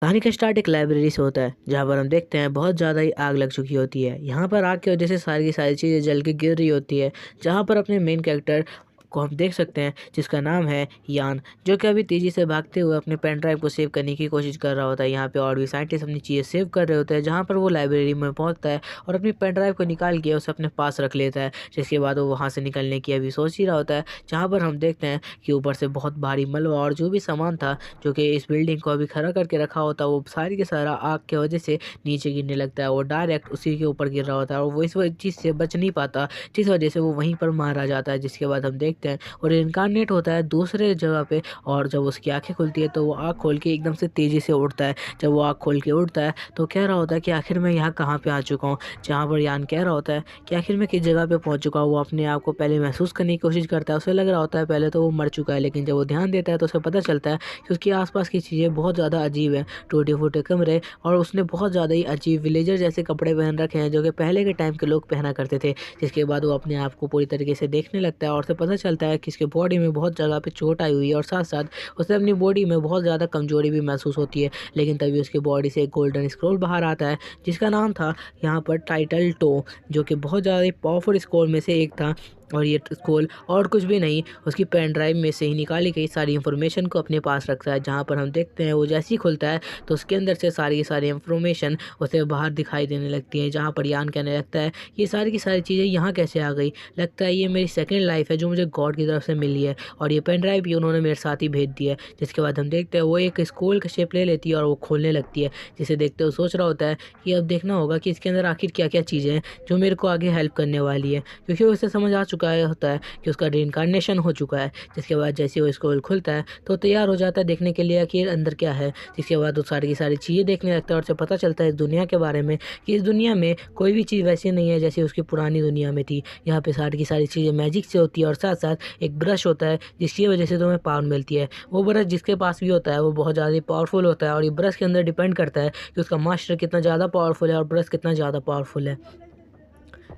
कहानी का स्टार्ट एक लाइब्रेरी से होता है, जहाँ पर हम देखते हैं बहुत ज़्यादा ही आग लग चुकी होती है। यहाँ पर आग की वजह से सारी की सारी चीज़ें जल के गिर रही होती है। जहाँ पर अपने मेन कैरेक्टर को हम देख सकते हैं, जिसका नाम है यान, जो कि अभी तेज़ी से भागते हुए अपने पेन ड्राइव को सेव करने की कोशिश कर रहा होता है। यहाँ पे और भी साइंटिस्ट अपनी चीज़ें सेव कर रहे होते हैं। जहाँ पर वो लाइब्रेरी में पहुँचता है और अपनी पेन ड्राइव को निकाल के उसे अपने पास रख लेता है। जिसके बाद वो वहाँ से निकलने की अभी सोच ही रहा होता है। जहाँ पर हम देखते हैं कि ऊपर से बहुत भारी मलबा और जो भी सामान था, जो कि इस बिल्डिंग को अभी खड़ा करके रखा होता है, वो सारी की सारा आग की वजह से नीचे गिरने लगता है। वो डायरेक्ट उसी के ऊपर गिर रहा होता है और वो इस चीज़ से बच नहीं पाता, जिस वजह से वो वहीं पर मारा जाता है। जिसके बाद हम देखते हैं और इनकारनेट होता है दूसरे जगह पे, और जब उसकी आंखें खुलती है तो वो आँख खोल के एकदम से तेज़ी से उड़ता है। जब वो आँख खोल के उड़ता है तो कह रहा होता है कि आखिर मैं यहाँ कहाँ पे आ चुका हूँ। जहाँ पर यान कह रहा होता है कि आखिर मैं किस जगह पे पहुँच चुका हूँ। वो अपने आप को पहले महसूस करने की कोशिश करता है। उसे लग रहा होता है पहले तो वो मर चुका है, लेकिन जब वो ध्यान देता है तो उसे पता चलता है कि उसके आस-पास की चीज़ें बहुत ज़्यादा अजीब हैं। टूटे-फूटे कमरे, और उसने बहुत ज़्यादा ही अजीब विलेजर जैसे कपड़े पहन रखे हैं, जो कि पहले के टाइम के लोग पहना करते थे। जिसके बाद वो अपने आप को पूरी तरीके से देखने लगता है और उसे पता चलता है कि इसके बॉडी में बहुत जगह पे चोट आई हुई है, और साथ-साथ उसे अपनी बॉडी में बहुत ज़्यादा कमज़ोरी भी महसूस होती है। लेकिन तभी उसकी बॉडी से एक गोल्डन स्क्रॉल बाहर आता है, जिसका नाम था यहाँ पर टाइटल टो, जो कि बहुत ज़्यादा ही पावरफुल स्क्रॉल में से एक था। और ये स्क्रॉल और कुछ भी नहीं, उसकी पेन ड्राइव में से ही निकाली गई सारी इन्फॉर्मेशन को अपने पास रखता है। जहाँ पर हम देखते हैं वो जैसे ही खुलता है तो उसके अंदर से सारी की सारी इन्फॉर्मेशन उसे बाहर दिखाई देने लगती है। जहाँ पर यान कहने लगता है, ये सारी की सारी चीज़ें यहाँ कैसे आ गई? लगता है ये मेरी सेकंड लाइफ है जो मुझे गॉड की तरफ से मिली है, और ये पेन ड्राइव भी उन्होंने मेरे साथ ही भेज दिया है। जिसके बाद हम देखते हैं वो एक स्क्रॉल का शेप ले लेती है और वो खोलने लगती है। जिसे देखते हुए सोच रहा होता है कि अब देखना होगा कि इसके अंदर आखिर क्या-क्या चीज़ें हैं जो मेरे को आगे हेल्प करने वाली है। क्योंकि उसे समझ आ चुका है होता है कि उसका रीइंकार्नेशन हो चुका है। जिसके बाद जैसे ही वो स्क्रॉल खुलता है तो तैयार हो जाता है देखने के लिए कि अंदर क्या है। जिसके बाद वो सारी की सारी चीज़ें देखने लगता है और उसे पता चलता है इस दुनिया के बारे में, कि इस दुनिया में कोई भी चीज़ वैसी नहीं है जैसी उसकी पुरानी दुनिया में थी। यहाँ पे सारी की सारी चीज़ें मैजिक से होती है, और साथ-साथ एक ब्रश होता है जिसकी वजह से तुम्हें पावर मिलती है। वो ब्रश जिसके पास भी होता है वो बहुत ज़्यादा ही पावरफुल होता है, और ये ब्रश के अंदर डिपेंड करता है कि उसका मास्टर कितना ज़्यादा पावरफुल है और ब्रश कितना ज़्यादा पावरफुल है।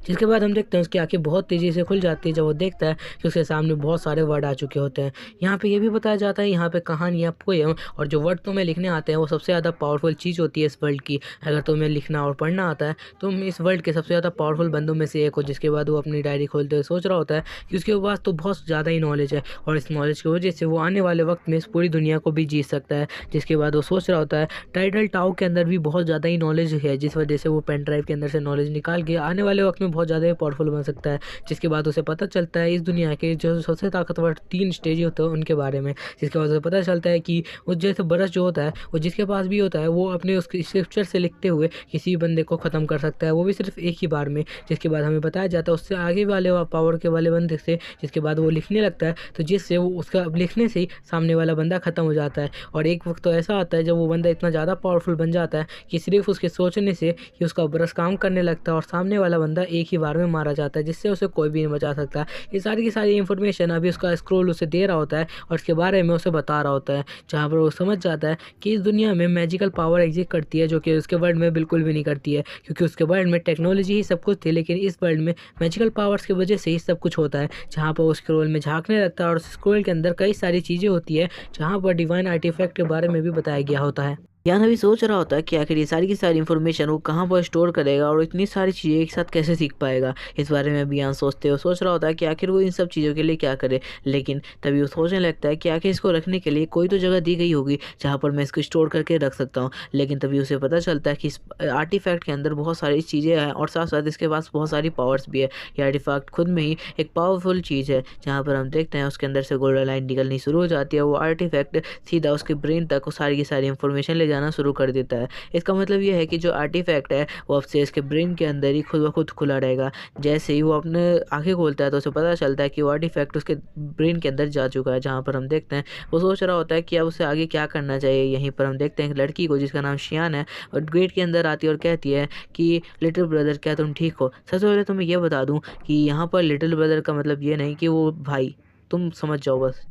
जिसके बाद हम देखते हैं उसकी आँखें बहुत तेज़ी से खुल जाती है जब वो देखता है कि उसके सामने बहुत सारे वर्ड आ चुके होते हैं। यहाँ पे ये भी बताया जाता है, यहाँ पे कहानियाँ, पोएम और जो वर्ड तुम्हें लिखने आते हैं वो सबसे ज़्यादा पावरफुल चीज़ होती है इस वर्ल्ड की। अगर तुम्हें लिखना और पढ़ना आता है, तुम इस वर्ल्ड के सबसे ज़्यादा पावरफुल बंदों में से एक हो। जिसके बाद वो अपनी डायरी खोलते हुए सोच रहा होता है कि उसके पास तो बहुत ज़्यादा ही नॉलेज है, और इस नॉलेज की वजह से वो आने वाले वक्त में इस पूरी दुनिया को भी जीत सकता है। जिसके बाद वो सोच रहा होता है टाइटल टाउ के अंदर भी बहुत ज़्यादा ही नॉलेज है, जिस वजह से वो पेन ड्राइव के अंदर से नॉलेज निकाल के आने वाले वक्त में बहुत ज़्यादा ही पावरफुल बन सकता है। जिसके बाद उसे पता चलता है इस दुनिया के जो सबसे ताकतवर 3 स्टेज होते हैं उनके बारे में। जिसके बाद उसे पता चलता है कि वो जैसे ब्रश जो होता है वो जिसके पास भी होता है, वो अपने उस स्क्रिप्चर से लिखते हुए किसी बंदे को ख़त्म कर सकता है, वो भी सिर्फ़ एक ही बार में। जिसके बाद हमें बताया जाता है उससे आगे वाले पावर के वाले बंदे से, जिसके बाद वो लिखने लगता है, तो जिससे वो उसका लिखने से ही सामने वाला बंदा ख़त्म हो जाता है। और एक वक़्त तो ऐसा आता है जब वो बंदा इतना ज़्यादा पावरफुल बन जाता है कि सिर्फ़ उसके सोचने से ही उसका ब्रश काम करने लगता है, और सामने वाला बंदा एक ही बार में मारा जाता है, जिससे उसे कोई भी नहीं बचा सकता। ये सारी की सारी इन्फॉर्मेशन अभी उसका स्क्रोल उसे दे रहा होता है और इसके बारे में उसे बता रहा होता है। जहाँ पर वो समझ जाता है कि इस दुनिया में मैजिकल पावर एग्ज़िस्ट करती है, जो कि उसके वर्ल्ड में बिल्कुल भी नहीं करती है। क्योंकि उसके वर्ल्ड में टेक्नोलॉजी ही सब कुछ थी, लेकिन इस वर्ल्ड में मैजिकल पावर्स की वजह से ही सब कुछ होता है। जहाँ पर वो स्क्रोल में झाँकने लगता है और उस स्क्रोल के अंदर कई सारी चीज़ें होती है, जहाँ पर डिवाइन आर्टिफैक्ट के बारे में भी बताया गया होता है। यान अभी सोच रहा होता है कि आखिर ये सारी की सारी इन्फॉर्मेशन वो कहाँ पर स्टोर करेगा और इतनी सारी चीज़ें एक साथ कैसे सीख पाएगा। इस बारे में अभी यान सोचते हुए सोच रहा होता है कि आखिर वो इन सब चीज़ों के लिए क्या करे। लेकिन तभी वो सोचने लगता है कि आखिर इसको रखने के लिए कोई तो जगह दी गई होगी जहाँ पर मैं इसको स्टोर करके रख सकता हूँ। लेकिन तभी उसे पता चलता है कि इस आर्टिफैक्ट के अंदर बहुत सारी चीज़ें हैं, और साथ साथ इसके पास बहुत सारी पावर्स भी है। ये आर्टिफैक्ट खुद में ही एक पावरफुल चीज़ है। जहाँ पर हम देखते हैं उसके अंदर से गोल्डन लाइन निकलनी शुरू हो जाती है। वो आर्टिफैक्ट सीधा उसके ब्रेन तक वो सारी की सारी इन्फॉर्मेशन ले जाना शुरू कर देता है। इसका मतलब ये है कि जो आर्टिफैक्ट है वो अब से इसके ब्रेन के अंदर ही खुद ब खुद खुला रहेगा। जैसे ही वो अपने आँखें खोलता है तो उसे पता चलता है कि वो आर्टिफैक्ट उसके ब्रेन के अंदर जा चुका है। जहाँ पर हम देखते हैं वो सोच रहा होता है कि अब उसे आगे क्या करना चाहिए। यहीं पर हम देखते हैं एक लड़की को जिसका नाम शियान है, और गेट के अंदर आती है और कहती है कि लिटिल ब्रदर क्या तुम ठीक हो? सबसे पहले तो मैं ये बता दूँ कि यहाँ पर लिटिल ब्रदर का मतलब ये नहीं कि वो भाई, तुम समझ जाओ बस।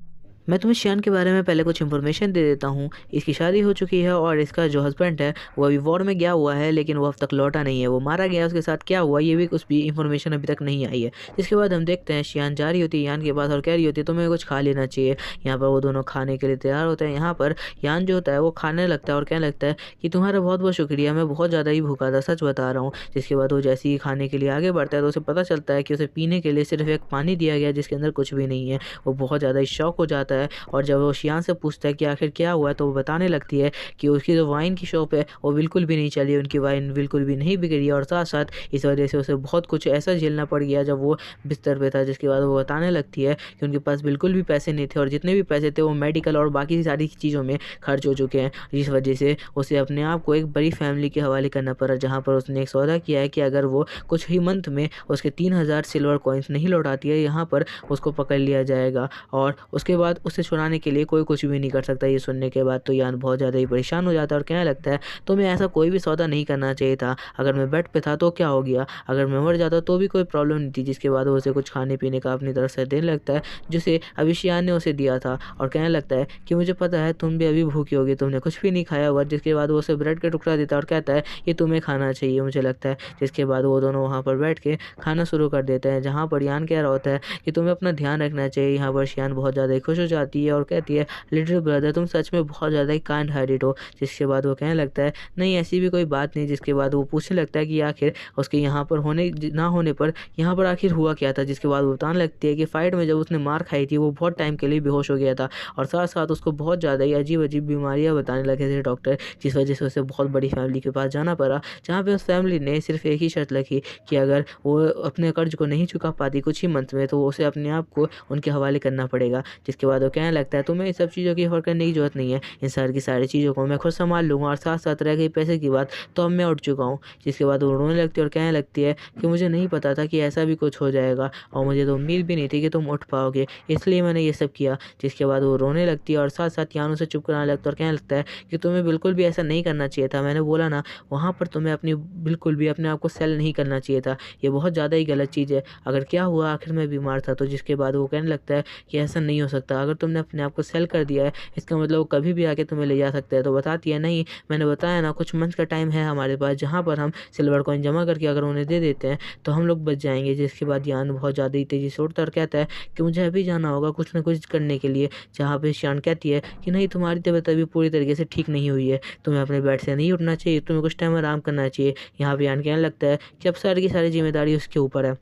मैं तुम्हें शियान के बारे में पहले कुछ इन्फॉर्मेशन दे देता हूँ। इसकी शादी हो चुकी है और इसका जो हस्बैंड है वो अभी वॉर में गया हुआ है, लेकिन वो अब तक लौटा नहीं है। वो मारा गया, उसके साथ क्या हुआ ये भी कुछ भी इन्फॉर्मेशन अभी तक नहीं आई है। जिसके बाद हम देखते हैं शियान जा रही होती है यान के पास और कह रही होती है तुम्हें कुछ खा लेना चाहिए। यहाँ पर वो दोनों खाने के लिए तैयार होते हैं। यहाँ पर यान जो होता है वो खाने लगता है और कहने लगता है कि तुम्हारा बहुत बहुत शुक्रिया, मैं बहुत ज़्यादा ही भूखा था, सच बता रहा हूँ। जिसके बाद वो जैसे ही खाने के लिए आगे बढ़ता है तो उसे पता चलता है कि उसे पीने के लिए सिर्फ एक पानी दिया गया जिसके अंदर कुछ भी नहीं है। वो बहुत ज़्यादा ही शॉक हो जाता है और जब वो शियान से पूछता है कि आखिर क्या हुआ है तो वो बताने लगती है कि उसकी जो वाइन की शॉप है वो बिल्कुल भी नहीं चली, उनकी वाइन बिल्कुल भी नहीं बिक रही है और साथ साथ इस वजह से उसे बहुत कुछ ऐसा झेलना पड़ गया जब वो बिस्तर पे था। जिसके बाद वो बताने लगती है कि उनके पास बिल्कुल भी पैसे नहीं थे और जितने भी पैसे थे वो मेडिकल और बाकी सारी चीज़ों में खर्च हो चुके हैं, जिस वजह से उसे अपने आप को एक बड़ी फैमिली के हवाले करना पड़ा। जहाँ पर उसने एक सौदा किया है कि अगर वो कुछ ही मंथ में उसके 3000 सिल्वर कॉइन्स नहीं लौटाती है यहाँ पर उसको पकड़ लिया जाएगा और उसके बाद उसे छुड़ाने के लिए कोई कुछ भी नहीं कर सकता। ये सुनने के बाद तो यान बहुत ज़्यादा ही परेशान हो जाता है और कहने लगता है तुम्हें ऐसा कोई भी सौदा नहीं करना चाहिए था। अगर मैं बेड पे था तो क्या हो गया, अगर मैं मर जाता तो भी कोई प्रॉब्लम नहीं थी। जिसके बाद वो उसे कुछ खाने पीने का अपनी तरफ से देने लगता है जिसे अभी शियान ने उसे दिया था और कहने लगता है कि मुझे पता है तुम भी अभी भूखी होगी, तुमने कुछ भी नहीं खाया हुआ। जिसके बाद वो उसे ब्रेड का टुकड़ा देता है और कहता है ये तुम्हें खाना चाहिए मुझे लगता है। जिसके बाद वो दोनों वहाँ पर बैठ के खाना शुरू कर देते हैं, जहाँ पर यान कह रहा होता है कि तुम्हें अपना ध्यान रखना चाहिए। यहाँ पर शियान बहुत ज़्यादा ही खुश हो जाती है और कहती है लिटिल ब्रदर तुम सच में बहुत ज़्यादा ही काइंड हार्टेड हो। जिसके बाद वो कहने लगता है नहीं ऐसी भी कोई बात नहीं। जिसके बाद वो पूछने लगता है कि आखिर उसके यहाँ पर होने ना होने पर यहाँ पर आखिर हुआ क्या था। जिसके बाद वो बताने लगती है कि फाइट में जब उसने मार खाई थी वो बहुत टाइम के लिए बेहोश हो गया था और साथ साथ उसको बहुत ज़्यादा ही अजीब अजीब बीमारियाँ बताने लगे थे डॉक्टर, जिस वजह से उसे बहुत बड़ी फैमिली के पास जाना पड़ा। जहाँ पे उस फैमिली ने सिर्फ एक ही शर्त रखी कि अगर वो अपने कर्ज को नहीं चुका पाती कुछ ही मंथ में तो उसे अपने आप को उनके हवाले करना पड़ेगा। जिसके बाद वो कहने लगता है तुम्हें इन सब चीज़ों की फ़र्क करने की जरूरत नहीं है, इन सारी चीज़ों को मैं खुद संभाल लूँगा। और साथ साथ रह गई पैसे की बात तो अब मैं उठ चुका हूँ। जिसके बाद वो रोने लगती है और कहने लगती है कि मुझे नहीं पता था कि ऐसा भी कुछ हो जाएगा और मुझे तो उम्मीद भी नहीं थी कि तुम उठ पाओगे, इसलिए मैंने ये सब किया। जिसके बाद वो रोने लगती है और साथ साथ यान उसे चुप कराने लगता है और कहने लगता है कि तुम्हें बिल्कुल भी ऐसा नहीं करना चाहिए था, मैंने बोला ना वहाँ पर तुम्हें अपनी बिल्कुल भी अपने आप को सेल नहीं करना चाहिए था, ये बहुत ज़्यादा ही गलत चीज़ है। अगर क्या हुआ आखिर मैं बीमार था तो। जिसके बाद वो कहने लगता है कि ऐसा नहीं हो सकता, अगर तुमने अपने आप को सेल कर दिया है इसका मतलब वो कभी भी आके तुम्हें ले जा सकता है। तो बताती है नहीं मैंने बताया ना कुछ मंथ का टाइम है हमारे पास जहाँ पर हम सिल्वर कॉइन जमा करके अगर उन्हें दे देते हैं तो हम लोग बच जाएंगे। जिसके बाद यान बहुत ज़्यादा ही तेज़ी से उठता और कहता है कि मुझे अभी जाना होगा कुछ ना कुछ करने के लिए। जहाँ पे शियान कहती है कि नहीं तुम्हारी तबीयत अभी पूरी तरीके से ठीक नहीं हुई है, तुम्हें अपने बेड से नहीं उठना चाहिए, तुम्हें कुछ टाइम आराम करना चाहिए। यहाँ पे यान कहने लगता है कि अब सारी की सारी जिम्मेदारी उसके ऊपर है,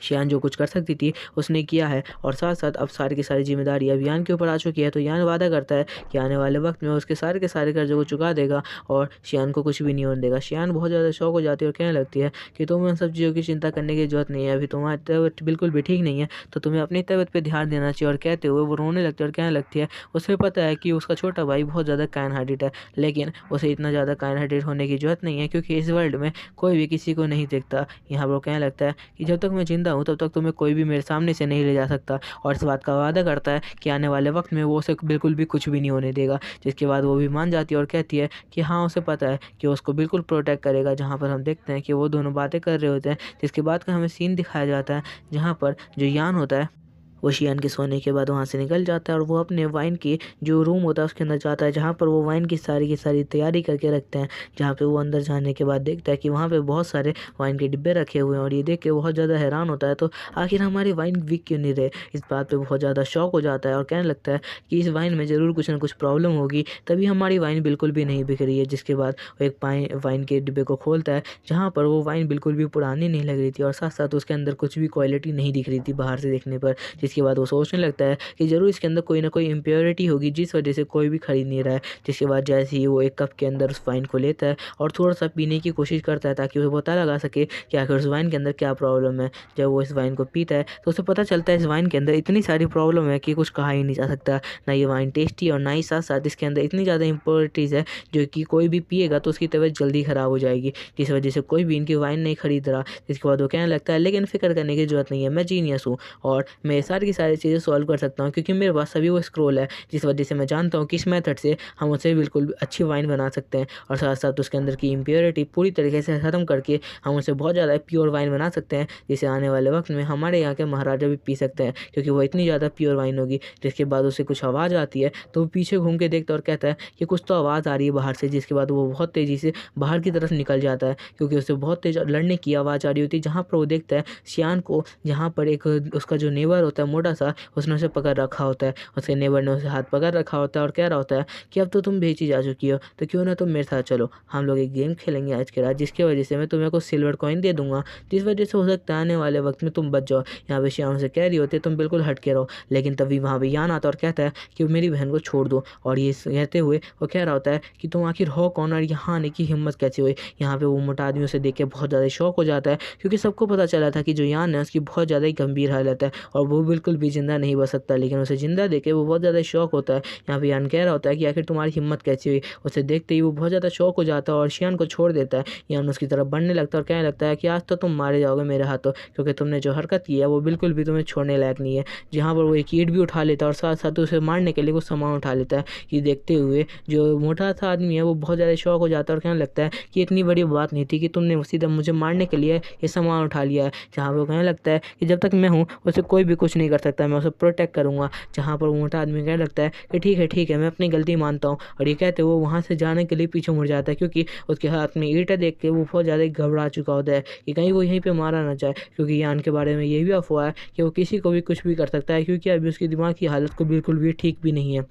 शियान जो कुछ कर सकती थी उसने किया है और साथ साथ अब सारी की सारी जिम्मेदारी अब यान के ऊपर आ चुकी है। तो यान वादा करता है कि आने वाले वक्त में उसके सारे के सारे कर्जों को चुका देगा और शियान को कुछ भी नहीं होने देगा। शियान बहुत ज़्यादा शौक हो जाती है और कहने लगती है कि तुम्हें उन सब चीज़ों की चिंता करने की जरूरत नहीं है, अभी तुम्हारी तबीयत बिल्कुल भी ठीक नहीं है तो तुम्हें अपनी तबीयत पर ध्यान देना चाहिए। और कहते हुए वो रोने लगती है और कहने लगती है उसे पता है कि उसका छोटा भाई बहुत ज़्यादा काइंड हार्टेड है, लेकिन उसे इतना ज़्यादा काइंड हार्टेड होने की जरूरत नहीं है क्योंकि इस वर्ल्ड में कोई भी किसी को नहीं देखता। यहाँ पर वो कहने लगता है कि जब तक मैं जिंदा हूँ तब तक तुम्हें कोई भी मेरे सामने से नहीं ले जा सकता और इस बात का वादा करता है कि आने वाले वक्त में वो उसे बिल्कुल भी कुछ भी नहीं होने देगा। जिसके बाद वो भी मान जाती है और कहती है कि हाँ उसे पता है कि उसको बिल्कुल प्रोटेक्ट करेगा। जहाँ पर हम देखते हैं कि वो दोनों बातें कर रहे होते हैं। जिसके बाद का हमें सीन दिखाया जाता है जहाँ पर जो यान होता है वो शियान के सोने के बाद वहाँ से निकल जाता है और वो अपने वाइन की जो रूम होता है उसके अंदर जाता है जहाँ पर वो वाइन की सारी तैयारी करके रखते हैं। जहाँ पे वो अंदर जाने के बाद देखता है कि वहाँ पे बहुत सारे वाइन के डिब्बे रखे हुए हैं और ये देख के बहुत ज़्यादा हैरान होता है तो आखिर हमारी वाइन बिक क्यों नहीं रहे। इस बात पर बहुत ज़्यादा शौक हो जाता है और कहने लगता है कि इस वाइन में ज़रूर कुछ ना कुछ प्रॉब्लम होगी तभी हमारी वाइन बिल्कुल भी नहीं बिक रही है। जिसके बाद वो एक वाइन के डिब्बे को खोलता है जहाँ पर वो वाइन बिल्कुल भी पुरानी नहीं लग रही थी और साथ साथ उसके अंदर कुछ भी क्वालिटी नहीं दिख रही थी बाहर से देखने पर। जिसके बाद वो सोचने लगता है कि ज़रूर इसके अंदर कोई ना कोई इम्प्योरिटी होगी जिस वजह से कोई भी खरीद नहीं रहा है। जिसके बाद जैसे ही वो एक कप के अंदर उस वाइन को लेता है और थोड़ा सा पीने की कोशिश करता है ताकि उसे पता लगा सके कि आखिर उस वाइन के अंदर क्या प्रॉब्लम है। जब वो इस वाइन को पीता है तो उसे पता चलता है इस वाइन के अंदर इतनी सारी प्रॉब्लम है कि कुछ कहा ही नहीं जा सकता। ना ये वाइन टेस्टी और ना ही साथ साथ इसके अंदर इतनी ज़्यादा इम्प्योरिटीज़ है जो कि कोई भी पिएगा तो उसकी तबीयत जल्दी ख़राब हो जाएगी, जिस वजह से कोई भी इनकी वाइन नहीं खरीद रहा। जिसके बाद वो कहने लगता है लेकिन फ़िक्र करने की ज़रूरत नहीं है, मैं जीनियस हूँ और मेरे सारे की सारी चीज़ें सॉल्व कर सकता हूँ, क्योंकि मेरे पास अभी वो स्क्रॉल है, जिस वजह से मैं जानता हूँ कि इस मेथड से हम उससे बिल्कुल अच्छी वाइन बना सकते हैं और साथ-साथ उसके अंदर की इम्प्योरिटी पूरी तरीके से ख़त्म करके हम उससे बहुत ज़्यादा प्योर वाइन बना सकते हैं, जिसे आने वाले वक़्त में हमारे यहाँ के महाराजा भी पी सकते हैं, क्योंकि वो इतनी ज़्यादा प्योर वाइन होगी। जिसके बाद उसे कुछ आवाज़ आती है, तो वो पीछे घूम के देखता है और कहता है कि कुछ तो आवाज़ आ रही है बाहर से, जिसके बाद वो बहुत तेज़ी से बाहर की तरफ निकल जाता है, क्योंकि उसे बहुत तेज़ लड़ने की आवाज़ आ रही होती है। जहाँ पर वो देखता है शियान को, जहाँ पर एक उसका जो नेबर होता है मोटा-सा, उसने उसे पकड़ रखा होता है। उसके नेबर ने उसे हाथ पकड़ रखा होता है और कह रहा होता है कि अब तो तुम बेची जा चुकी हो, तो क्यों ना तुम मेरे साथ चलो, हम लोग एक गेम खेलेंगे आज के रात, जिसकी वजह से मैं तुम्हें कुछ सिल्वर कॉइन दे दूँगा, जिस वजह से हो सकता है आने वाले वक़्त में तुम बच जाओ। यहाँ पे शियान उसे कह रही होती है तुम बिल्कुल हट के रहो, लेकिन तभी वहाँ पे यान आता है और कहता है कि मेरी बहन को छोड़ दो, और ये कहते हुए वो कह रहा होता है कि तुम आखिर हो कौन और यहाँ आने की हिम्मत कैसे हुई। यहाँ पे वो मोटा आदमी उसे देख के बहुत ज़्यादा शॉक हो जाता है, क्योंकि सबको पता चला था कि जो यान है उसकी बहुत ज़्यादा ही गंभीर हालत है और वो बिल्कुल भी ज़िंदा नहीं बच सकता, लेकिन उसे ज़िंदा देख के वो बहुत ज़्यादा शॉक होता है। यहाँ पे यान कह रहा होता है कि आखिर तुम्हारी हिम्मत कैसी हुई। उसे देखते ही वो बहुत ज़्यादा शॉक हो जाता है और शियान को छोड़ देता है। यान उसकी तरफ बढ़ने लगता है और कहने लगता है कि आज तो तुम मारे जाओगे मेरे हाथों, क्योंकि तुमने जो हरकत की है वो बिल्कुल भी तुम्हें छोड़ने लायक नहीं है। जहाँ पर वो एक ईंट भी उठा लेता है और साथ-साथ उसे मारने के लिए कुछ सामान उठा लेता है। ये देखते हुए जो मोटा-सा आदमी है वो बहुत ज़्यादा शॉक हो जाता है और कहने लगता है कि इतनी बड़ी बात नहीं थी कि तुमने सीधा मुझे मारने के लिए ये सामान उठा लिया है। जहाँ पे वो कहने लगता है कि जब तक मैं हूँ उसे कोई भी कुछ नहीं कर सकता, मैं उसे प्रोटेक्ट करूँगा। जहाँ पर वो मोटा आदमी कहने लगता है कि ठीक है, मैं अपनी गलती मानता हूँ, और ये कहते हुए वो वहाँ से जाने के लिए पीछे मुड़ जाता है, क्योंकि उसके हाथ में ईंटें देख के वो बहुत ज़्यादा घबरा चुका होता है कि कहीं वो यहीं पे मारा ना जाए, क्योंकि यान के बारे में ये भी अफ़वाह है कि वो किसी को भी कुछ भी कर सकता है, क्योंकि अभी उसकी दिमाग की हालत को बिल्कुल भी ठीक भी नहीं है।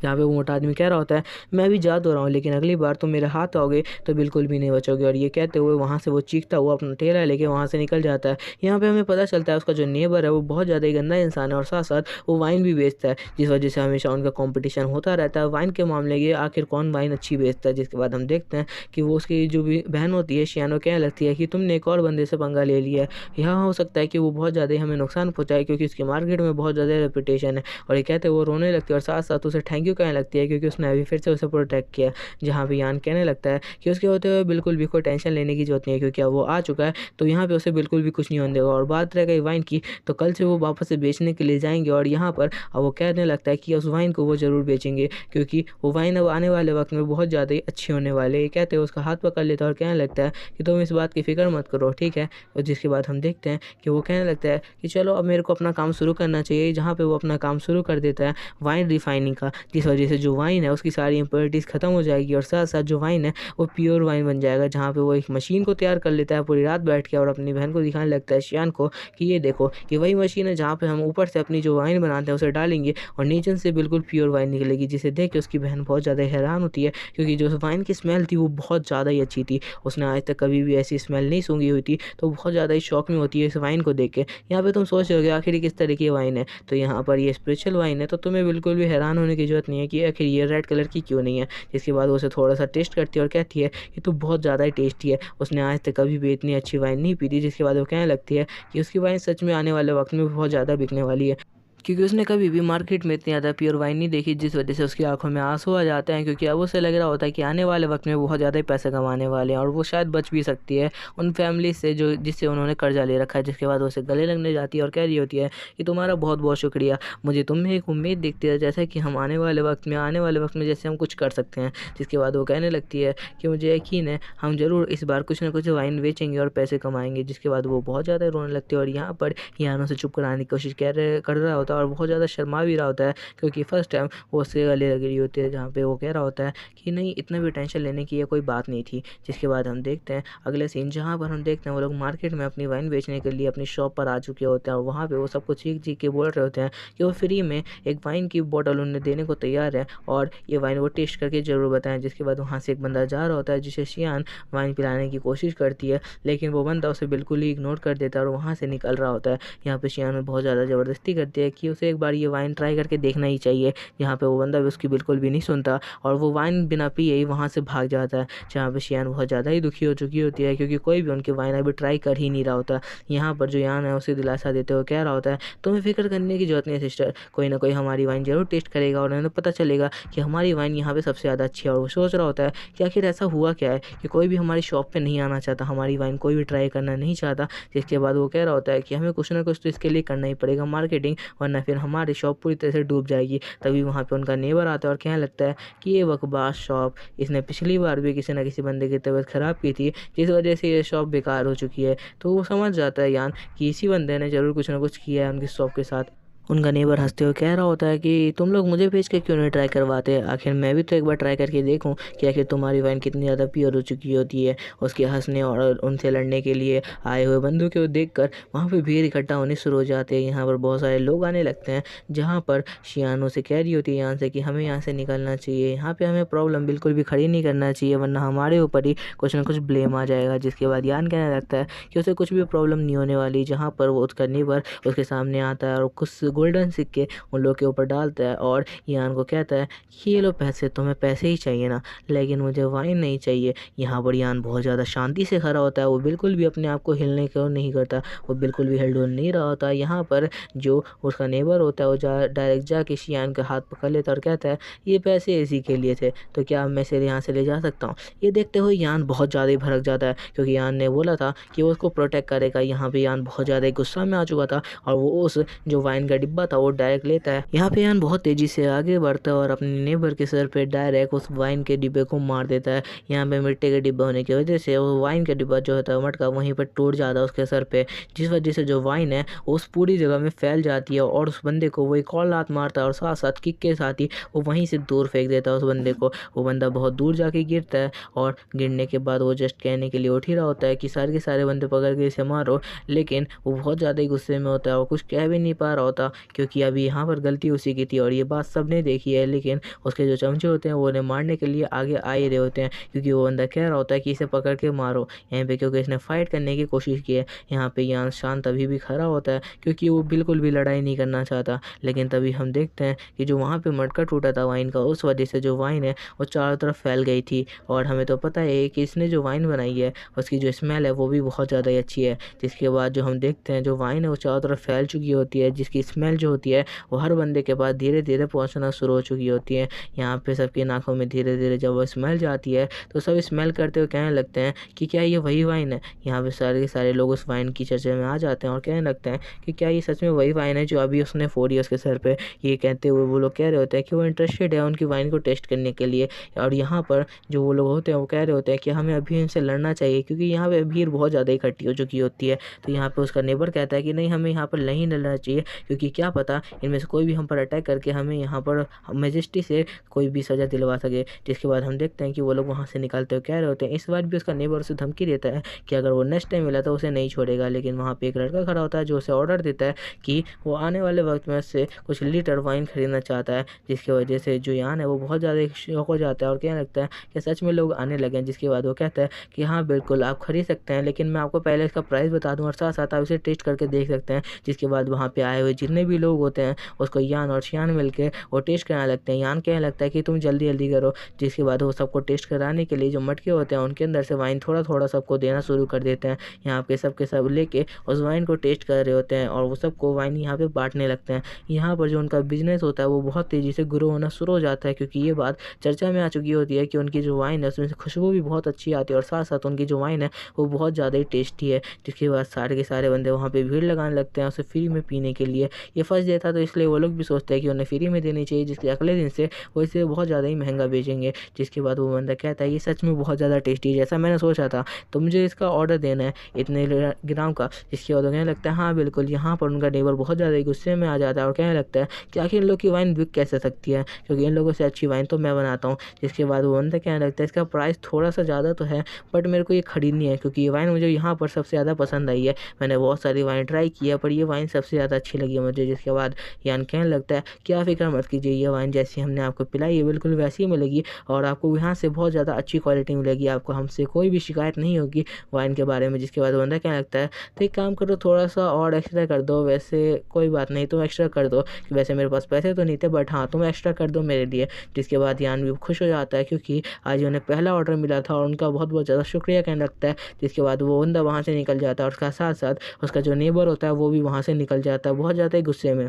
जहाँ पे वो मोटा आदमी कह रहा होता है मैं अभी जा तो रहा हूँ, लेकिन अगली बार तुम मेरे हाथ आओगे तो बिल्कुल भी नहीं बचोगे, और ये कहते हुए वहाँ से वो चीखता हुआ अपना ठेला लेके वहाँ से निकल जाता है। यहाँ पे हमें पता चलता है उसका जो नेबर है वो बहुत ज़्यादा ही गंदा इंसान है और साथ-साथ वो वाइन भी बेचता है, जिस वजह से हमेशा उनका कॉम्पिटिशन होता रहता है वाइन के मामले में, आखिर कौन वाइन अच्छी बेचता है। जिसके बाद हम देखते हैं कि वो उसकी जो भी बहन होती है शियान, वो कहने लगती है कि तुमने एक और बंदे से पंगा ले लिया है, यहाँ हो सकता है कि वो बहुत ज़्यादा ही हमें नुकसान पहुँचाए, क्योंकि उसकी मार्केट में बहुत ज़्यादा रेपुटेशन है। और ये कहते हुए वो रोने लगती है और साथ-साथ उसे थैंक यू कहने लगती है, क्योंकि उसने अभी फिर से उसे प्रोटेक्ट किया। जहाँ पे यान कहने लगता है कि उसके होते हुए बिल्कुल भी कोई टेंशन लेने की ज़रूरत नहीं है, क्योंकि अब वो आ चुका है, तो यहाँ पे उसे बिल्कुल भी कुछ नहीं होने देगा। और बात रह गई वाइन की, तो कल से वो वापस से बेचने के लिए जाएँगे, और यहाँ पर अब वो कहने लगता है कि उस वाइन को वो ज़रूर बेचेंगे, क्योंकि वो वाइन अब आने वाले वक़्त में बहुत ज़्यादा ही अच्छी होने वाली है। ये कहते हुए उसका हाथ पकड़ लेता है और कहने लगता है कि तुम इस बात की फ़िक्र मत करो, ठीक है? और जिसके बाद हम देखते हैं कि वो कहने लगता है कि चलो अब मेरे को अपना काम शुरू करना चाहिए, जहाँ पे वो अपना काम शुरू कर देता है वाइन रिफाइनिंग का, जिस वजह से जो वाइन है उसकी सारी इम्प्योरिटीज़ ख़त्म हो जाएगी और साथ-साथ जो वाइन है वो प्योर वाइन बन जाएगा। जहाँ पे वो एक मशीन को तैयार कर लेता है पूरी रात बैठ के और अपनी बहन को दिखाने लगता है शियान को कि ये देखो, ये वही मशीन है जहाँ पे हम ऊपर से अपनी जो वाइन बनाते हैं उसे डालेंगे और नीचे से बिल्कुल प्योर वाइन निकलेगी। जिसे देख के उसकी बहन बहुत ज़्यादा हैरान होती है, क्योंकि जो वाइन की स्मेल थी वो बहुत ज़्यादा ही अच्छी थी। उसने आज तक कभी भी ऐसी स्मेल नहीं सूँघी हुई थी, तो बहुत ज़्यादा ही शॉक में होती है इस वाइन को देख के। यहाँ पे तुम सोच रहे होगे आखिर ये किस तरह की वाइन है, तो यहाँ पर ये स्पेशल वाइन है, तो तुम्हें बिल्कुल भी हैरान होने की ज़रूरत नहीं है कि आखिर ये रेड कलर की क्यों नहीं है। जिसके बाद वो उसे थोड़ा-सा टेस्ट करती है और कहती है ये तो बहुत ज़्यादा ही टेस्टी है। उसने आज तक कभी भी इतनी अच्छी वाइन नहीं पी थी। जिसके बाद वो कहने लगती है कि उसकी वाइन सच में आने वाले वक़्त में बहुत ज़्यादा बिकने वाली है। क्योंकि उसने कभी भी मार्केट में इतनी ज़्यादा प्योर वाइन नहीं देखी, जिस वजह से उसकी आँखों में आँसू आ जाते हैं, क्योंकि अब उसे लग रहा होता है कि आने वाले वक़्त में बहुत ज़्यादा ही पैसे कमाने वाले हैं और वो शायद बच भी सकती है उन फैमिली से जो जिससे उन्होंने कर्जा ले रखा है। जिसके बाद वो उसे गले लगने जाती है और कह रही होती है कि तुम्हारा बहुत-बहुत शुक्रिया। मुझे तुम में एक उम्मीद दिखती है, जैसे कि हम आने वाले वक़्त में जैसे हम कुछ कर सकते हैं। जिसके बाद वो कहने लगती है कि मुझे यकीन है हम ज़रूर इस बार कुछ न कुछ वाइन बेचेंगे और पैसे कमाएँगे। जिसके बाद वो बहुत ज़्यादा रोने लगती है और यहाँ पर यान उसे चुप कराने की कोशिश कर रहा होता है और बहुत ज़्यादा शर्मा भी रहा होता है, क्योंकि फर्स्ट टाइम वो उससे गले लग रही होती है। जहाँ पे वो कह रहा होता है कि नहीं, इतना भी टेंशन लेने की ये कोई बात नहीं थी। जिसके बाद हम देखते हैं अगले सीन, जहाँ पर हम देखते हैं वो लोग मार्केट में अपनी वाइन बेचने के लिए अपनी शॉप पर आ चुके होते हैं और वहाँ पे वो सबको चीख-चीख के बोल रहे होते हैं कि वो फ्री में एक वाइन की बॉटल उन्हें देने को तैयार है और ये वाइन वो टेस्ट करके ज़रूर बताएँ। जिसके बाद वहाँ से एक बंदा जा रहा होता है, जिसे शियान वाइन पिलाने की कोशिश करती है, लेकिन वो बंदा उसे बिल्कुल ही इग्नोर कर देता है और वहाँ से निकल रहा होता है। यहाँ पे शियान बहुत ज़्यादा ज़बरदस्ती करती है कि कि उसे एक बार ये वाइन ट्राई करके देखना ही चाहिए। यहाँ पे वो बंदा भी उसकी बिल्कुल भी नहीं सुनता और वो वाइन बिना पिए ही वहाँ से भाग जाता है। जहाँ पे शियान बहुत ज़्यादा ही दुखी हो चुकी होती है क्योंकि कोई भी उनकी वाइन अभी ट्राई कर ही नहीं रहा होता। यहाँ पर जो यान है उसे दिलासा देते हुए कह रहा होता है, तुम्हें फ़िक्र करने की ज़रूरत नहीं है सिस्टर, कोई ना कोई हमारी वाइन ज़रूर टेस्ट करेगा और उन्हें पता चलेगा कि हमारी वाइन यहाँ पे सबसे ज़्यादा अच्छी है। और वो सोच रहा होता है कि आखिर ऐसा हुआ क्या है कि कोई भी हमारी शॉप पे नहीं आना चाहता, हमारी वाइन कोई भी ट्राई करना नहीं चाहता। जिसके बाद वो कह रहा होता है कि हमें कुछ ना कुछ तो इसके लिए करना ही पड़ेगा मार्केटिंग, वरना फिर हमारी शॉप पूरी तरह से डूब जाएगी। तभी वहाँ पे उनका नेबर आता है और कहने लगता है कि ये बकवास शॉप, इसने पिछली बार भी किसी न किसी बंदे की तबीयत ख़राब की थी जिस वजह से ये शॉप बेकार हो चुकी है। तो वो समझ जाता है यान कि इसी बंदे ने ज़रूर कुछ ना कुछ किया है उनकी शॉप के साथ। उनका नेबर हंसते हुए कह रहा होता है कि तुम लोग मुझे भेज के क्यों नहीं ट्राई करवाते, आखिर मैं भी तो एक बार ट्राई करके देखूं कि आखिर तुम्हारी वाइन कितनी ज़्यादा प्योर हो चुकी होती है। उसके हंसने और उनसे लड़ने के लिए आए हुए बंदूक को देखकर वहाँ पे भीड़ इकट्ठा होने शुरू हो जाते हैं। यहाँ पर बहुत सारे लोग आने लगते हैं जहाँ पर शियानो से कह रही होती है यहाँ से कि हमें यहाँ से निकलना चाहिए, यहाँ पे हमें प्रॉब्लम बिल्कुल भी खड़ी नहीं करना चाहिए वरना हमारे ऊपर ही कुछ ना कुछ ब्लेम आ जाएगा। जिसके बाद यान कहने लगता है कि उसे कुछ भी प्रॉब्लम नहीं होने वाली। जहाँ पर वो उसका नेबर उसके सामने आता है और कुछ गोल्डन सिक्के उन लोग के ऊपर डालता है और यान को कहता है कि ये लो पैसे, तुम्हें पैसे ही चाहिए ना, लेकिन मुझे वाइन नहीं चाहिए। यहाँ पर यान बहुत ज़्यादा शांति से खड़ा होता है, वो बिल्कुल भी अपने आप को हिलने को नहीं करता, वो बिल्कुल भी हिलडुल नहीं रहा होता। यहाँ पर जो उसका नेबर होता है वो डायरेक्ट जाके शियान का हाथ पकड़ लेता है और कहता है ये पैसे इसी के लिए थे, तो क्या मैं इसे यहाँ से ले जा सकता हूँ। ये देखते हुए यान बहुत ज़्यादा ही भड़क जाता है क्योंकि यान ने बोला था कि वो उसको प्रोटेक्ट करेगा। यहाँ पे यान बहुत ज़्यादा गुस्सा में आ चुका था और वो उस जो वाइन का डिब्बा था वो डायरेक्ट लेता है। यहाँ पे यान बहुत तेजी से आगे बढ़ता है और अपने नेबर के सर पे डायरेक्ट उस वाइन के डिब्बे को मार देता है। यहाँ पे मिट्टी के डिब्बा होने की वजह से वो वाइन का डिब्बा जो होता है मटका वहीं पर टूट जाता है उसके सर पे, जिस वजह से जो वाइन है उस पूरी जगह में फैल जाती है और उस बंदे को वो एक और लात मारता है और साथ साथ किक के साथ ही वो वहीं से दूर फेंक देता है उस बंदे को। वो बंदा बहुत दूर जाके गिरता है और गिरने के बाद वो जस्ट कहने के लिए उठ ही रहा होता है कि सारे के सारे बंदे पकड़ के इसे मारो, लेकिन वो बहुत ज़्यादा ही गुस्से में होता है और कुछ कह भी नहीं पा रहा होता क्योंकि अभी यहाँ पर गलती उसी की थी और ये बात सबने देखी है। लेकिन उसके जो चमचे होते हैं वो उन्हें मारने के लिए आगे आ ही रहे होते हैं क्योंकि वो बंदा कह रहा होता है कि इसे पकड़ के मारो यहाँ पे, क्योंकि इसने फाइट करने की कोशिश की है। यहाँ पे यान शांत अभी भी खड़ा होता है क्योंकि वो बिल्कुल भी लड़ाई नहीं करना चाहता। लेकिन तभी हम देखते हैं कि जो वहाँ पे मटका टूटा था वाइन का, उस वजह से जो वाइन है वो चारों तरफ फैल गई थी और हमें तो पता है कि इसने जो वाइन बनाई है उसकी जो स्मेल है वो भी बहुत ज़्यादा ही अच्छी है। जिसके बाद जो हम देखते हैं जो वाइन है वो चारों तरफ फैल चुकी होती है, जिसकी स्मेल जो होती है वो हर बंदे के पास धीरे धीरे पहुंचना शुरू हो चुकी होती है। यहाँ पे सबकी नाकों में धीरे धीरे जब वो स्मेल जाती है तो सब स्मेल करते हुए कहने लगते हैं कि क्या ये वही वाइन है। यहाँ पे सारे के सारे लोग उस वाइन की चर्चा में आ जाते हैं और कहने लगते हैं कि क्या ये सच में वही वाइन है जो अभी उसने फोड़ी उसके सर पे। ये कहते हुए वो लोग कह रहे होते हैं कि वो इंटरेस्टेड है उनकी वाइन को टेस्ट करने के लिए। और यहाँ पर जो वो लोग होते हैं वो कह रहे होते हैं कि हमें अभी इनसे लड़ना चाहिए क्योंकि यहाँ पे भीड़ बहुत ज़्यादा इकट्ठी हो चुकी होती है। तो यहाँ पे उसका नेबर कहता है कि नहीं, हमें यहाँ पर नहीं लड़ना चाहिए क्योंकि क्या पता इनमें से कोई भी हम पर अटैक करके हमें यहाँ पर मैजेस्टी से कोई भी सज़ा दिलवा सके। जिसके बाद हम देखते हैं कि वो लोग वहाँ से निकलते हुए कह रहे होते हैं। इस बार भी उसका नेबर उसे धमकी देता है कि अगर वो नेक्स्ट टाइम मिला तो उसे नहीं छोड़ेगा। लेकिन वहाँ पे एक लड़का खड़ा होता है जो उसे ऑर्डर देता है कि वो आने वाले वक्त में उससे कुछ लीटर वाइन खरीदना चाहता है। जिसकी वजह से जो यान है वो बहुत ज़्यादा शौक हो जाता है और कहने लगता है कि सच में लोग आने लगे हैं। जिसके बाद वो कहता है कि हाँ बिल्कुल आप खरीद सकते हैं, लेकिन मैं आपको पहले इसका प्राइस बता दूँ और साथ साथ आप इसे टेस्ट करके देख सकते हैं। जिसके बाद वहाँ पे आए हुए जितने भी लोग होते हैं उसको यान और शियान मिलके वो टेस्ट कराने लगते हैं। यान कहने लगता है कि तुम जल्दी जल्दी करो। जिसके बाद वो सबको टेस्ट कराने के लिए जो मटके होते हैं उनके अंदर से वाइन थोड़ा थोड़ा सबको देना शुरू कर देते हैं। यहाँ पे सबके सब लेके उस वाइन को टेस्ट कर रहे होते हैं और वो सबको वाइन यहाँ पे बांटने लगते हैं। यहाँ पर जो उनका बिजनेस होता है वो बहुत तेज़ी से ग्रो होना शुरू हो जाता है क्योंकि ये बात चर्चा में आ चुकी होती है कि उनकी जो वाइन है उसमें से खुशबू भी बहुत अच्छी आती है और साथ साथ उनकी जो वाइन है वो बहुत ज़्यादा ही टेस्टी है। जिसके बाद सारे के सारे बंदे वहाँ पे भीड़ लगाने लगते हैं उसे फ्री में पीने के लिए। ये फर्स्ट डे था तो इसलिए वो लोग भी सोचते हैं कि उन्हें फ्री में देनी चाहिए, जिसके अगले दिन से वो इसे बहुत ज़्यादा ही महंगा बेचेंगे। जिसके बाद वो बंदा कहता है ये सच में बहुत ज़्यादा टेस्टी है, जैसा मैंने सोचा था, तो मुझे इसका ऑर्डर देना है इतने ग्राम का। जिसके बाद वो कहने लगता है हाँ बिल्कुल। यहाँ पर उनका नेबर बहुत ज़्यादा गुस्से में आ जाता है और कहने लगता है कि आखिर इन लोग की वाइन बिक कैसे सकती है क्योंकि इन लोगों से अच्छी वाइन तो मैं बनाता हूँ। जिसके बाद वो बंदा कहने लगता है इसका प्राइस थोड़ा सा ज़्यादा तो है बट मेरे को ये खरीदनी है क्योंकि ये वाइन मुझे यहाँ पर सबसे ज़्यादा पसंद आई है। मैंने बहुत सारी वाइन ट्राई की है पर ये वाइन सबसे ज़्यादा अच्छी लगी है मुझे। पहुँच जाए। जिसके बाद यान कहने लगता है कि आप फिक्र मत कीजिए, ये वाइन जैसी हमने आपको पिलाई है बिल्कुल वैसी ही मिलेगी और आपको यहाँ से बहुत ज़्यादा अच्छी क्वालिटी मिलेगी, आपको हमसे कोई भी शिकायत नहीं होगी वाइन के बारे में। जिसके बाद बंदा कहने लगता है तो एक काम करो, थोड़ा सा और एक्स्ट्रा कर दो, वैसे कोई बात नहीं तुम एक्स्ट्रा कर दो, वैसे मेरे पास पैसे तो नहीं थे बट हाँ तुम एक्स्ट्रा कर दो मेरे लिए। जिसके बाद यान भी खुश हो जाता है क्योंकि आज उन्हें पहला ऑर्डर मिला था और उनका बहुत बहुत ज़्यादा शुक्रिया कहने लगता है। जिसके बाद वो बंदा वहाँ से निकल जाता है और उसका साथ साथ उसका जो नेबर होता है वो भी वहाँ से निकल जाता है बहुत ज़्यादा ही गुस्से में।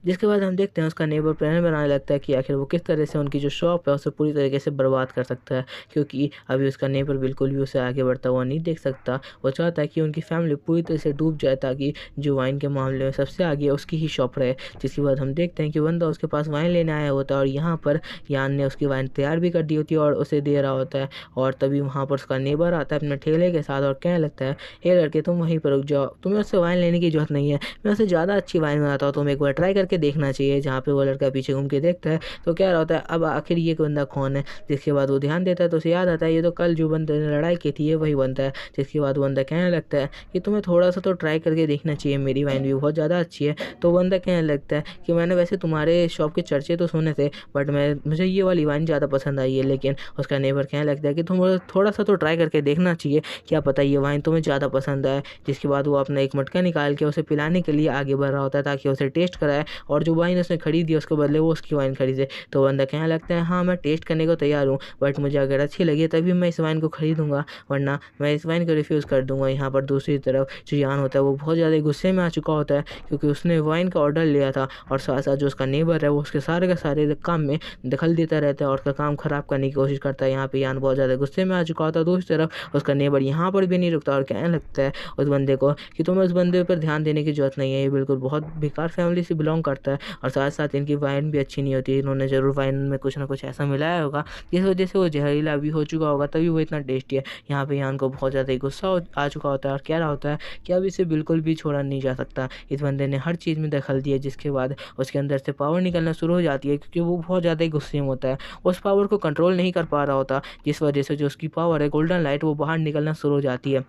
जिसके बाद हम देखते हैं उसका नेबर प्लान बनाने लगता है कि आखिर वो किस तरह से उनकी जो शॉप है उसे पूरी तरीके से बर्बाद कर सकता है, क्योंकि अभी उसका नेबर बिल्कुल भी उसे आगे बढ़ता हुआ नहीं देख सकता। वो चाहता है कि उनकी फैमिली पूरी तरह से डूब जाए ताकि जो वाइन के मामले में सबसे आगे है उसकी ही शॉप रहे। जिसके बाद हम देखते हैं कि बंदा उसके पास वाइन लेने आया होता है और यहाँ पर यान ने उसकी वाइन तैयार भी कर दी होती है और उसे दे रहा होता है। और तभी वहाँ पर उसका नेबर आता है अपने ठेले के साथ और कहने लगता है, हे लड़के तुम वहीं पर रुक जाओ, तुम्हें उससे वाइन लेने की जरूरत नहीं है, मैं उससे ज़्यादा अच्छी वाइन बनाता हूँ, तुम एक बार ट्राई करके देखना चाहिए। जहाँ पे वो लड़का पीछे घूम के देखता है तो क्या रहा होता है, अब आखिर ये बंदा कौन है। जिसके बाद वो ध्यान देता है तो उसे याद आता है ये तो कल जो बंदे ने लड़ाई की थी ये वही बंदा है। जिसके बाद बंदा कहने लगता है कि तुम्हें थोड़ा सा तो ट्राई करके देखना चाहिए, मेरी वाइन भी बहुत ज़्यादा अच्छी है। तो बंदा कहने लगता है कि मैंने वैसे तुम्हारे शॉप के चर्चे तो सुने थे बट मुझे ये वाली वाइन ज़्यादा पसंद आई है। लेकिन उसका नेबर कहने लगता है कि तुम थोड़ा सा तो ट्राई करके देखना चाहिए, क्या पता ये वाइन तुम्हें ज़्यादा पसंद आए। जिसके बाद वो अपना एक मटका निकाल के उसे पिलाने के लिए आगे बढ़ रहा होता है ताकि उसे टेस्ट कराए और जो वाइन उसने खरीदी उसके बदले वो उसकी वाइन खरीदे। तो बंदा कहने लगता है हाँ मैं टेस्ट करने को तैयार हूँ बट मुझे अगर अच्छी लगी तभी मैं इस वाइन को खरीदूंगा, वरना मैं इस वाइन को रिफ्यूज़ कर दूंगा। यहाँ पर दूसरी तरफ जो यान होता है वो बहुत ज़्यादा गुस्से में आ चुका होता है क्योंकि उसने वाइन का ऑर्डर लिया था और साथ साथ जो उसका नेबर है वो उसके सारे का सारे काम में दखल देता रहता है और उसका काम खराब करने की कोशिश करता है। यहाँ पे यान बहुत ज़्यादा गुस्से में आ चुका होता है। दूसरी तरफ उसका नेबर यहाँ पर भी नहीं रुकता और कहने लगता है उस बंदे को कि तुम्हें उस बंदे पर ध्यान देने की जरूरत नहीं है, ये बिल्कुल बहुत बेकार फैमिली से बिलोंग करता है और साथ साथ इनकी वाइन भी अच्छी नहीं होती, इन्होंने ज़रूर वाइन में कुछ ना कुछ ऐसा मिलाया होगा जिस वजह से वो जहरीला भी हो चुका होगा तभी वो इतना टेस्टी है। यहाँ पे यान को बहुत ज़्यादा गुस्सा आ चुका होता है और कह रहा होता है कि अब इसे बिल्कुल भी छोड़ा नहीं जा सकता, इस बंदे ने हर चीज़ में दखल दिया। जिसके बाद उसके अंदर से पावर निकलना शुरू हो जाती है क्योंकि वो बहुत ज़्यादा ही गुस्से में होता है, उस पावर को कंट्रोल नहीं कर पा रहा होता जिस वजह से जो उसकी पावर है गोल्डन लाइट वो बाहर निकलना शुरू हो जाती है।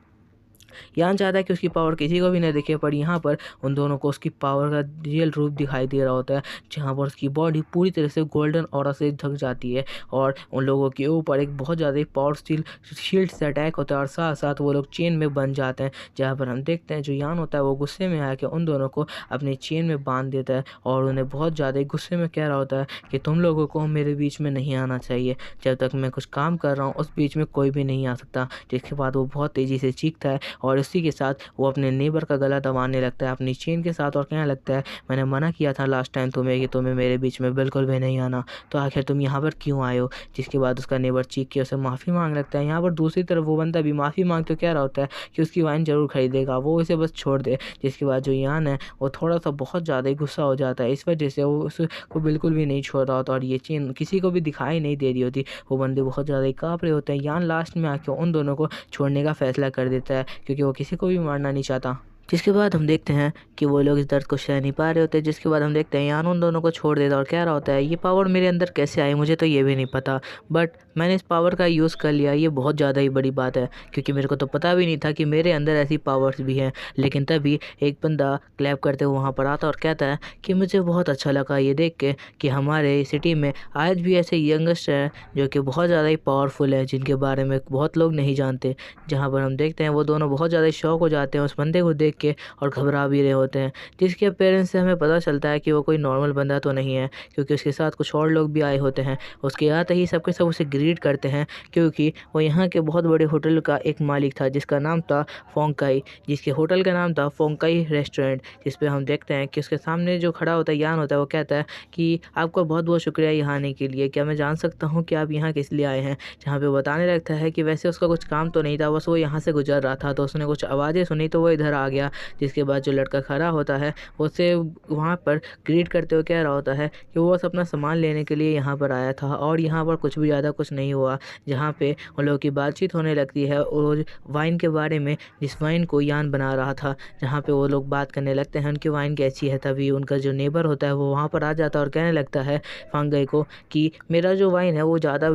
यान चाहता है कि उसकी पावर किसी को भी न दिखे पर यहाँ पर उन दोनों को उसकी पावर का रियल रूप दिखाई दे रहा होता है जहाँ पर उसकी बॉडी पूरी तरह से गोल्डन ऑरा से ढक जाती है और उन लोगों के ऊपर एक बहुत ज़्यादा पावरफुल शील्ड से अटैक होता है और साथ साथ वो लोग चेन में बन जाते हैं। जहाँ पर हम देखते हैं जो यान होता है वो गुस्से में आके उन दोनों को अपनी चेन में बांध देता है और उन्हें बहुत ज़्यादा गुस्से में कह रहा होता है कि तुम लोगों को मेरे बीच में नहीं आना चाहिए, जब तक मैं कुछ काम कर रहा हूँ उस बीच में कोई भी नहीं आ सकता। जिसके बाद वो बहुत तेज़ी से चीखता है और इसी के साथ वो अपने नेबर का गला दबाने लगता है अपनी चेन के साथ और कहने लगता है मैंने मना किया था लास्ट टाइम तुम्हें कि तुम्हें मेरे बीच में बिल्कुल भी नहीं आना, तो आखिर तुम यहाँ पर क्यों आए हो। जिसके बाद उसका नेबर चीख के उसे माफ़ी मांग लगता है। यहाँ पर दूसरी तरफ वो बंदा भी माफ़ी मांग तो कह रहा होता है कि उसकी वाइन ज़रूर खरीदेगा, वो इसे बस छोड़ दे। जिसके बाद जो यान है वो थोड़ा सा बहुत ज़्यादा ही गुस्सा हो जाता है, इस वजह से वो उसको बिल्कुल भी नहीं छोड़ रहा होता और ये चेन किसी को भी दिखाई नहीं दे रही होती। वो बंदे बहुत ज़्यादा ही काँप रहे होते हैं। यान लास्ट में आके उन दोनों को छोड़ने का फैसला कर देता है क्योंकि वो किसी को भी मारना नहीं चाहता। जिसके बाद हम देखते हैं कि वो लोग इस दर्द को सह नहीं पा रहे होते। जिसके बाद हम देखते हैं यान उन दोनों को छोड़ देता और कह रहा होता है ये पावर मेरे अंदर कैसे आई मुझे तो ये भी नहीं पता, बट मैंने इस पावर का यूज़ कर लिया, ये बहुत ज़्यादा ही बड़ी बात है क्योंकि मेरे को तो पता भी नहीं था कि मेरे अंदर ऐसी पावर्स भी हैं। लेकिन तभी एक बंदा क्लैप करते हुए वहाँ पर आता और कहता है कि मुझे बहुत अच्छा लगा ये देख के कि हमारे सिटी में आज भी ऐसे यंगस्टर हैं जो कि बहुत ज़्यादा ही पावरफुल है जिनके बारे में बहुत लोग नहीं जानते। जहाँ पर हम देखते हैं वो दोनों बहुत ज़्यादा शौक हो जाते हैं उस बंदे को देख के और घबरा भी रहे होते हैं। जिसके अपीयरेंस से हमें पता चलता है कि वो कोई नॉर्मल बंदा तो नहीं है क्योंकि उसके साथ कुछ और लोग भी आए होते हैं। उसके आते ही सबके सब उसे ग्रीट करते हैं क्योंकि वो यहाँ के बहुत बड़े होटल का एक मालिक था जिसका नाम था फोंकाई, जिसके होटल का नाम था फोंकाई रेस्टोरेंट। जिस पे हम देखते हैं कि उसके सामने जो खड़ा होता है यान होता है वो कहता है कि आपका बहुत बहुत शुक्रिया यहाँ आने के लिए, क्या मैं जान सकता हूँ कि आप यहाँ किस लिए आए हैं। जहाँ पे बताने लगता है कि वैसे उसका कुछ काम तो नहीं था, बस वो यहाँ से गुजर रहा था तो उसने कुछ आवाज़ें सुनी तो वो इधर आ गया। जिसके बाद जो लड़का खड़ा होता है उसे वहाँ पर ग्रीट करते हुए कह रहा होता है कि वो बस अपना सामान लेने के लिए यहाँ पर आया था और यहाँ पर कुछ भी ज़्यादा कुछ नहीं हुआ। जहाँ पे उन लोगों की बातचीत होने लगती है और वाइन के बारे में जिस वाइन को यान बना रहा था, जहाँ पे वो लोग बात करने लगते हैं उनकी वाइन कैसी है। तभी उनका जो नेबर होता है वो वहाँ पर आ जाता है और कहने लगता है फांगाई को कि मेरा जो वाइन है वो ज़्यादा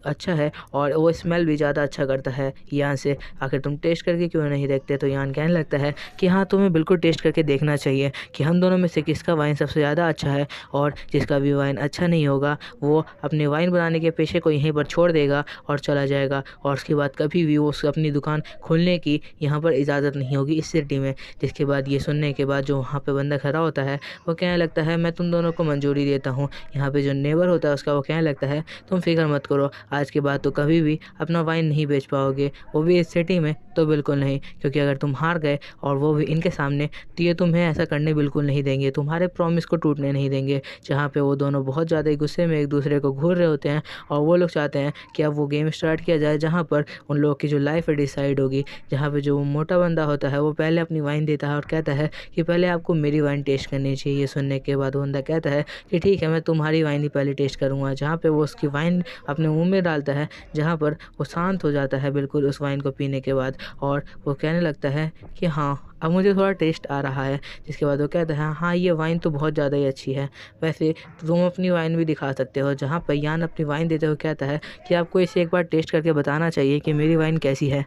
अच्छा है और वो स्मेल भी ज़्यादा अच्छा करता है यान से, आखिर तुम टेस्ट करके क्यों नहीं देखते। तो यान कहने लगता है कि हाँ तुम्हें बिल्कुल टेस्ट करके देखना चाहिए कि हम दोनों में से किसका वाइन सबसे ज़्यादा अच्छा है, और जिसका भी वाइन अच्छा नहीं होगा वो अपने वाइन बनाने के पेशे को यहीं पर छोड़ देगा और चला जाएगा, और उसके बाद कभी भी वो अपनी दुकान खोलने की यहाँ पर इजाज़त नहीं होगी इस सिटी में। जिसके बाद ये सुनने के बाद जो वहाँ पे बंदा खड़ा होता है वो कहने लगता है मैं तुम दोनों को मंजूरी देता हूँ। यहाँ पे जो नेबर होता है उसका वो कहने लगता है तुम फिक्र मत करो, आज के बाद तो कभी भी अपना वाइन नहीं बेच पाओगे, वो भी इस सिटी में तो बिल्कुल नहीं, क्योंकि अगर तुम हार गए और वो भी इनके सामने तो ये तुम्हें ऐसा करने बिल्कुल नहीं देंगे, तुम्हारे प्रॉमिस को टूटने नहीं देंगे। जहाँ पे वो दोनों बहुत ज़्यादा गुस्से में एक दूसरे को घूर रहे होते हैं और वो लोग चाहते हैं कि अब वो गेम स्टार्ट किया जाए जहाँ पर उन लोगों की जो लाइफ है डिसाइड होगी। जहाँ पे जो मोटा बंदा होता है वो पहले अपनी वाइन देता है और कहता है कि पहले आपको मेरी वाइन टेस्ट करनी चाहिए। ये सुनने के बाद वो बंदा कहता है कि ठीक है मैं तुम्हारी वाइन ही पहले टेस्ट करूँगा। जहाँ पे वो उसकी वाइन अपने मुँह में डालता है, जहाँ पर वो शांत हो जाता है बिल्कुल उस वाइन को पीने के बाद, और वो कहने लगता है कि हाँ अब मुझे थोड़ा टेस्ट आ रहा है। जिसके बाद वो कहता है हाँ ये वाइन तो बहुत ज़्यादा ही अच्छी है, वैसे तुम अपनी वाइन भी दिखा सकते हो। जहाँ पर यान अपनी वाइन देते हुए कहता है कि आपको इसे एक बार टेस्ट करके बताना चाहिए कि मेरी वाइन कैसी है।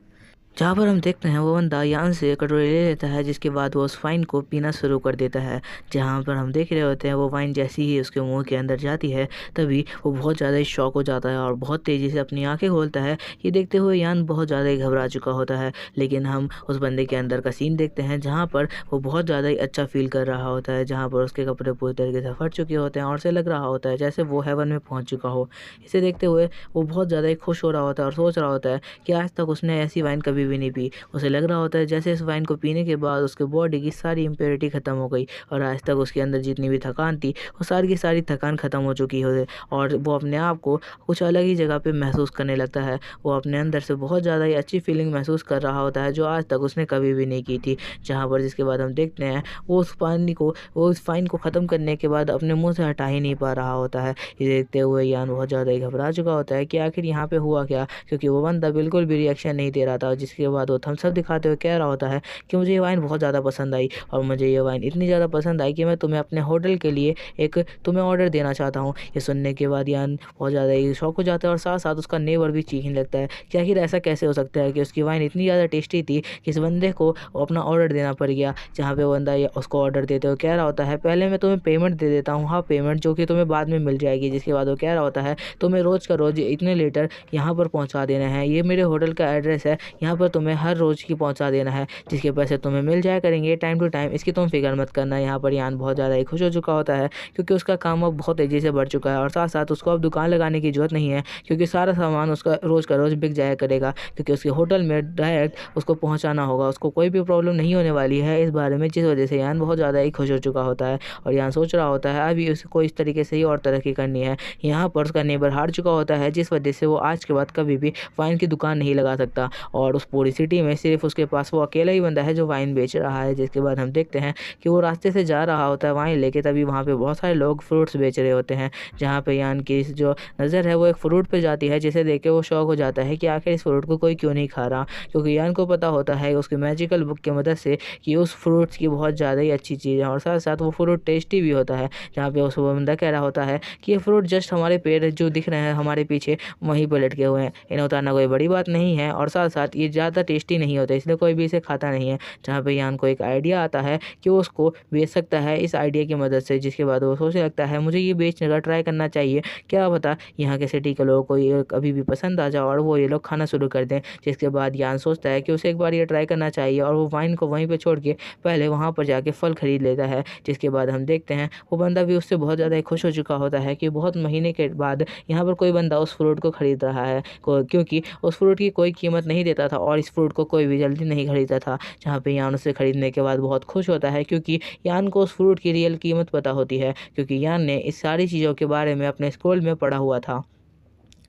जहाँ पर हम देखते हैं वो बंदा यान से कटोरी ले लेता है, जिसके बाद वो उस वाइन को पीना शुरू कर देता है। जहाँ पर हम देख रहे होते हैं वो वाइन जैसी ही उसके मुंह के अंदर जाती है तभी वो बहुत ज़्यादा ही शॉक हो जाता है और बहुत तेज़ी से अपनी आंखें खोलता है। ये देखते हुए यान बहुत ज़्यादा ही घबरा चुका होता है, लेकिन हम उस बंदे के अंदर का सीन देखते हैं जहाँ पर वो बहुत ज़्यादा ही अच्छा फील कर रहा होता है, जहाँ पर उसके कपड़े पूरी तरीके से फट चुके होते हैं और उसे लग रहा होता है जैसे वो हेवन में पहुँच चुका हो। इसे देखते हुए वो बहुत ज़्यादा ही खुश हो रहा होता है और सोच रहा होता है कि आज तक उसने ऐसी वाइन कभी भी नहीं पी। उसे लग रहा होता है जैसे इस वाइन को पीने के बाद उसके बॉडी की सारी इम्प्योरिटी ख़त्म हो गई और आज तक उसके अंदर जितनी भी थकान थी वो सारी की सारी थकान ख़त्म हो चुकी है, और वो अपने आप को कुछ अलग ही जगह पे महसूस करने लगता है। वो अपने अंदर से बहुत ज़्यादा ही अच्छी फीलिंग महसूस कर रहा होता है जो आज तक उसने कभी भी नहीं की थी। जहाँ पर जिसके बाद हम देखते हैं वो उस फाइन को ख़त्म करने के बाद अपने मुँह से हटा ही नहीं पा रहा होता है। ये देखते हुए यान बहुत ज़्यादा ही घबरा चुका होता है कि आखिर यहाँ पे हुआ क्या, क्योंकि वो बंदा बिल्कुल भी रिएक्शन नहीं दे रहा था। जिसके बाद वो थम्स अप दिखाते हुए कह रहा होता है कि मुझे ये वाइन बहुत ज़्यादा पसंद आई, और मुझे ये वाइन इतनी ज़्यादा पसंद आई कि मैं तुम्हें अपने होटल के लिए एक तुम्हें ऑर्डर देना चाहता हूँ। ये सुनने के बाद यान बहुत ज़्यादा ही शॉक हो जाता है और साथ साथ उसका नेबर भी चीखने लगता है कि आखिर ऐसा कैसे हो सकता है कि उसकी वाइन इतनी ज़्यादा टेस्टी थी कि इस बंदे को अपना ऑर्डर देना पड़ गया। जहाँ पे बंदा उसको ऑर्डर देते हुए कह रहा होता है पहले मैं तुम्हें पेमेंट दे देता हूँ, हाँ पेमेंट जो कि तुम्हें बाद में मिल जाएगी। जिसके बाद वो कह रहा होता है तुम्हें रोज़ का रोज़ इतने लीटर यहाँ पर पहुँचा देना है, ये मेरे होटल का एड्रेस है, यहाँ पर तुम्हें हर रोज़ की पहुँचा देना है, जिसके पैसे तुम्हें मिल जाया करेंगे टाइम टू टाइम, इसकी तुम फिक्र मत करना। यहाँ पर यान बहुत ज़्यादा ही खुश हो चुका होता है क्योंकि उसका काम अब बहुत तेज़ी से बढ़ चुका है और साथ साथ उसको अब दुकान लगाने की ज़रूरत नहीं है क्योंकि सारा सामान उसका रोज़ का रोज़ बिक जाया करेगा, क्योंकि उसके होटल में डायरेक्ट उसको पहुँचाना होगा, उसको कोई भी प्रॉब्लम नहीं होने वाली है इस बारे में। जिस वजह से यान बहुत ज़्यादा ही खुश हो चुका होता है और यान सोच रहा होता है अभी उसको इस तरीके से ही और तरक्की करनी है। यहाँ पर उसका नेबर हार चुका होता है जिस वजह से वो आज के बाद कभी भी वाइन की दुकान नहीं लगा सकता और उस पूरी सिटी में सिर्फ उसके पास वो अकेला ही बंदा है जो वाइन बेच रहा है। जिसके बाद हम देखते हैं कि वो रास्ते से जा रहा होता है वाइन लेके, तभी वहाँ पे बहुत सारे लोग फ्रूट्स बेच रहे होते हैं। जहाँ पे यान की जो नज़र है वो एक फ्रूट पे जाती है जिसे देख के वो शौक हो जाता है कि आखिर इस फ्रूट को कोई क्यों नहीं खा रहा, क्योंकि यान को पता होता है उसकी मैजिकल बुक की मदद से कि उस फ्रूट्स की बहुत ज़्यादा ही अच्छी चीज़ है और साथ साथ वो फ्रूट टेस्टी भी होता है। जहाँ पे उस बंदा कह रहा होता है कि ये फ्रूट जस्ट हमारे पेड़ जो दिख रहे हैं हमारे पीछे वहीं पर लटके हुए हैं, इन्हें उतारना कोई बड़ी बात नहीं है और साथ साथ ये ज़्यादा टेस्टी नहीं होता इसलिए कोई भी इसे खाता नहीं है। जहाँ पे यान को एक आइडिया आता है कि वो उसको बेच सकता है इस आइडिया की मदद से। जिसके बाद वो सोचने लगता है मुझे ये बेचने का ट्राई करना चाहिए, क्या पता यहाँ के सिटी के लोगों को ये कभी भी पसंद आ जाए और वो ये लोग खाना शुरू कर दें। जिसके बाद यान सोचता है कि उसे एक बार ये ट्राई करना चाहिए और वो वाइन को वहीं पर छोड़ के पहले वहाँ पर जाके फल खरीद लेता है। जिसके बाद हम देखते हैं वो बंदा भी उससे बहुत ज़्यादा खुश हो चुका होता है कि बहुत महीने के बाद यहाँ पर कोई बंदा उस फ्रूट को खरीद रहा है, क्योंकि उस फ्रूट की कोई कीमत नहीं देता था और इस फ्रूट को कोई भी जल्दी नहीं खरीदता था। जहाँ पे यान उसे खरीदने के बाद बहुत खुश होता है क्योंकि यान को उस फ्रूट की रियल कीमत पता होती है, क्योंकि यान ने इस सारी चीज़ों के बारे में अपने स्कूल में पढ़ा हुआ था।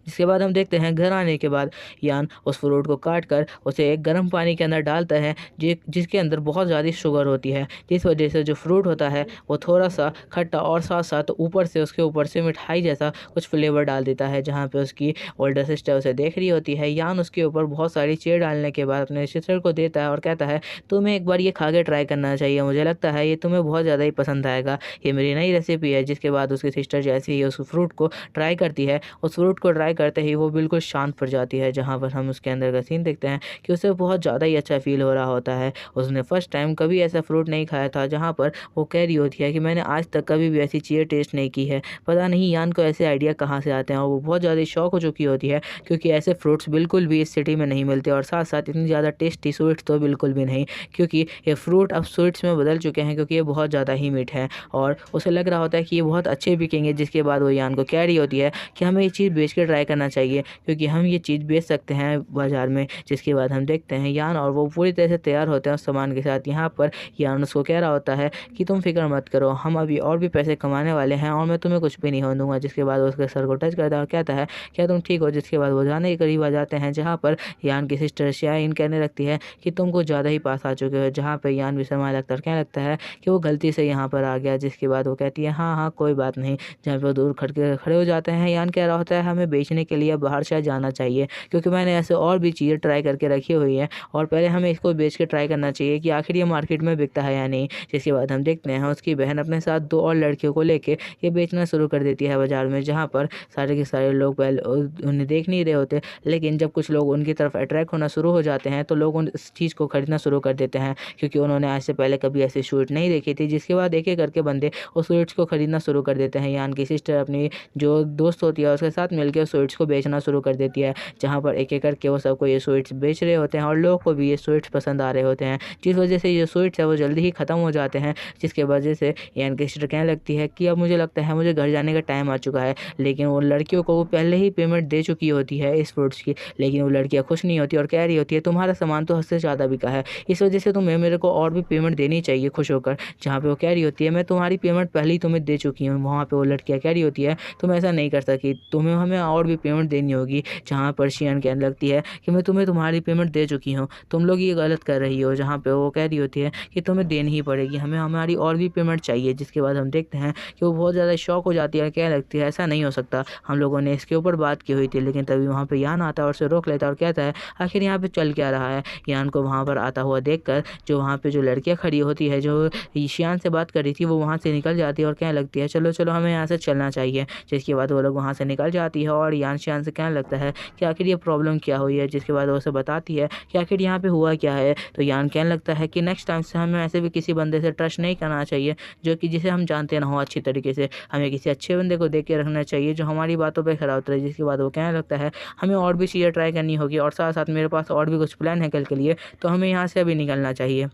इसके बाद हम देखते हैं घर आने के बाद यान उस फ्रूट को काट कर उसे एक गर्म पानी के अंदर डालता है जिसके अंदर बहुत ज़्यादा शुगर होती है, जिस वजह से जो फ्रूट होता है वो थोड़ा सा खट्टा और साथ साथ ऊपर से उसके ऊपर से मिठाई जैसा कुछ फ्लेवर डाल देता है। जहाँ पे उसकी ओल्डर सिस्टर उसे देख रही होती है, यान उसके ऊपर बहुत सारी चीज़ डालने के बाद अपने सिस्टर को देता है और कहता है तुम्हें एक बार ये खा के ट्राई करना चाहिए, मुझे लगता है ये तुम्हें बहुत ज़्यादा ही पसंद आएगा, ये मेरी नई रेसिपी है। जिसके बाद उसकी सिस्टर जैसे ही उस फ्रूट को ट्राई करती है, उस फ्रूट को ट्राई ट्राई करते ही वो बिल्कुल शांत पड़ जाती है, जहाँ पर हम उसके अंदर का सीन देखते हैं कि उसे बहुत ज़्यादा ही अच्छा फ़ील हो रहा होता है। उसने फर्स्ट टाइम कभी ऐसा फ्रूट नहीं खाया था, जहाँ पर वो कह रही होती है कि मैंने आज तक कभी भी ऐसी चीज़ें टेस्ट नहीं की है। पता नहीं यान को ऐसे आइडिया कहाँ से आते हैं, और वो बहुत ज़्यादा शॉक हो चुकी होती है, क्योंकि ऐसे फ्रूट्स बिल्कुल भी इस सिटी में नहीं मिलते, और साथ-साथ इतनी ज़्यादा टेस्टी स्वीट्स तो बिल्कुल भी नहीं, क्योंकि ये फ्रूट अब स्वीट्स में बदल चुके हैं, क्योंकि ये बहुत ज़्यादा ही मीठे हैं और उसे लग रहा होता है कि ये बहुत अच्छे बिकेंगे। जिसके बाद वो यान को कह रही होती है कि हमें ये चीज़ बेच के ट्राई करना चाहिए, क्योंकि हम ये चीज़ बेच सकते हैं बाज़ार में। जिसके बाद हम देखते हैं यान और वो पूरी तरह से तैयार होते हैं उस सामान के साथ। यहाँ पर यान उसको कह रहा होता है कि तुम फ़िक्र मत करो, हम अभी और भी पैसे कमाने वाले हैं और मैं तुम्हें कुछ भी नहीं होने दूँगा। जिसके बाद वो उसके सर को टच करता है और कहता है, क्या तुम ठीक हो? जिसके बाद वो जाने के करीब आ जाते हैं, जहाँ पर यान की सिस्टर शाइन कहने लगती है कि तुम कुछ ज़्यादा ही पास आ चुके हो। जहाँ पे यान भी शर्माने लगता है और कहने लगता है कि वो गलती से यहाँ पर आ गया। जिसके बाद वो कहती है, हाँ, हाँ, कोई बात नहीं। जहाँ पे वो दूर खड़े हो जाते हैं, यान कह रहा होता है हमें बेचने के लिए बाहर शायद जाना चाहिए, क्योंकि मैंने ऐसे और भी चीज़ें ट्राई करके रखी हुई हैं और पहले हमें इसको बेच के ट्राई करना चाहिए कि आखिर ये मार्केट में बिकता है या नहीं। जिसके बाद हम देखते हैं उसकी बहन अपने साथ 2 और लड़कियों को लेके ये बेचना शुरू कर देती है बाज़ार में, जहाँ पर सारे के सारे लोग पहले उन्हें देख नहीं रहे होते, लेकिन जब कुछ लोग उनकी तरफ अट्रैक्ट होना शुरू हो जाते हैं, तो लोग उन इस चीज़ को खरीदना शुरू कर देते हैं, क्योंकि उन्होंने आज से पहले कभी ऐसी स्वीट नहीं देखी थी। जिसके बाद एक-एक करके बंदे उस स्वीट्स को खरीदना शुरू कर देते हैं। यान की सिस्टर अपनी जो दोस्त होती है उसके साथ मिलकर उस स्वीट्स को बेचना शुरू कर देती है, जहाँ पर एक-एक करके वो सबको ये स्वीट्स बेच रहे होते हैं और लोगों को भी ये स्वीट्स पसंद आ रहे होते हैं, जिस वजह से ये स्वीट्स है वो जल्दी ही ख़त्म हो जाते हैं। जिसके वजह से यान की सिस्टर कहने लगती है कि अब मुझे लगता है मुझे घर जाने का टाइम आ चुका है, लेकिन वो लड़कियों को वो पहले ही पेमेंट दे चुकी होती है इस फ्रूट्स की, लेकिन वो लड़कियाँ खुश नहीं होती और कह रही होती है तुम्हारा सामान तो हद से ज़्यादा बिका है, इस वजह से तुम्हें मेरे को और भी पेमेंट देनी चाहिए खुश होकर। जहाँ पे वो कह रही होती है मैं तुम्हारी पेमेंट पहले ही तुम्हें दे चुकी हूँ। वहाँ पे वो लड़कियाँ कह रही होती है तुम ऐसा नहीं कर सकी, तुम्हें हमें और भी पेमेंट देनी होगी। जहाँ पर शियान कहने लगती है कि मैं तुम्हें तुम्हारी पेमेंट दे चुकी हूँ, तुम लोग ये गलत कर रही हो। जहाँ पे वो कह रही होती है कि तुम्हें देनी ही पड़ेगी, हमें हमारी और भी पेमेंट चाहिए। जिसके बाद हम देखते हैं कि वो बहुत ज़्यादा शॉक हो जाती है, कहने लगती है ऐसा नहीं हो सकता, हम लोगों ने इसके ऊपर बात की हुई थी। लेकिन तभी वहाँ पे यान आता है और उसे रोक लेता है और कहता है आखिर यहाँ पे चल क्या रहा है। यान को वहाँ पर आता हुआ देखकर जो वहाँ पे जो लड़कियाँ खड़ी होती है जो शियान से बात कर रही थी, वो वहाँ से निकल जाती है और कहने लगती है चलो चलो हमें यहाँ से चलना चाहिए। जिसके बाद वो लोग वहाँ से निकल जाती है और यान शियान से कहने लगता है कि आखिर ये प्रॉब्लम क्या हुई है। जिसके बाद वो उसे बताती है कि आखिर यहाँ पे हुआ क्या है। तो यान कहने लगता है कि नेक्स्ट टाइम से हमें ऐसे भी किसी बंदे से ट्रस्ट नहीं करना चाहिए जो कि जिसे हम जानते ना हो अच्छी तरीके से, हमें किसी अच्छे बंदे को देख के रखना चाहिए जो हमारी बातों पे खरा उतरे। जिसके बाद वो कहने लगता है हमें और भी चीज़ें ट्राई करनी होगी और साथ साथ मेरे पास और भी कुछ प्लान है कल के लिए, तो हमें यहाँ से अभी निकलना चाहिए।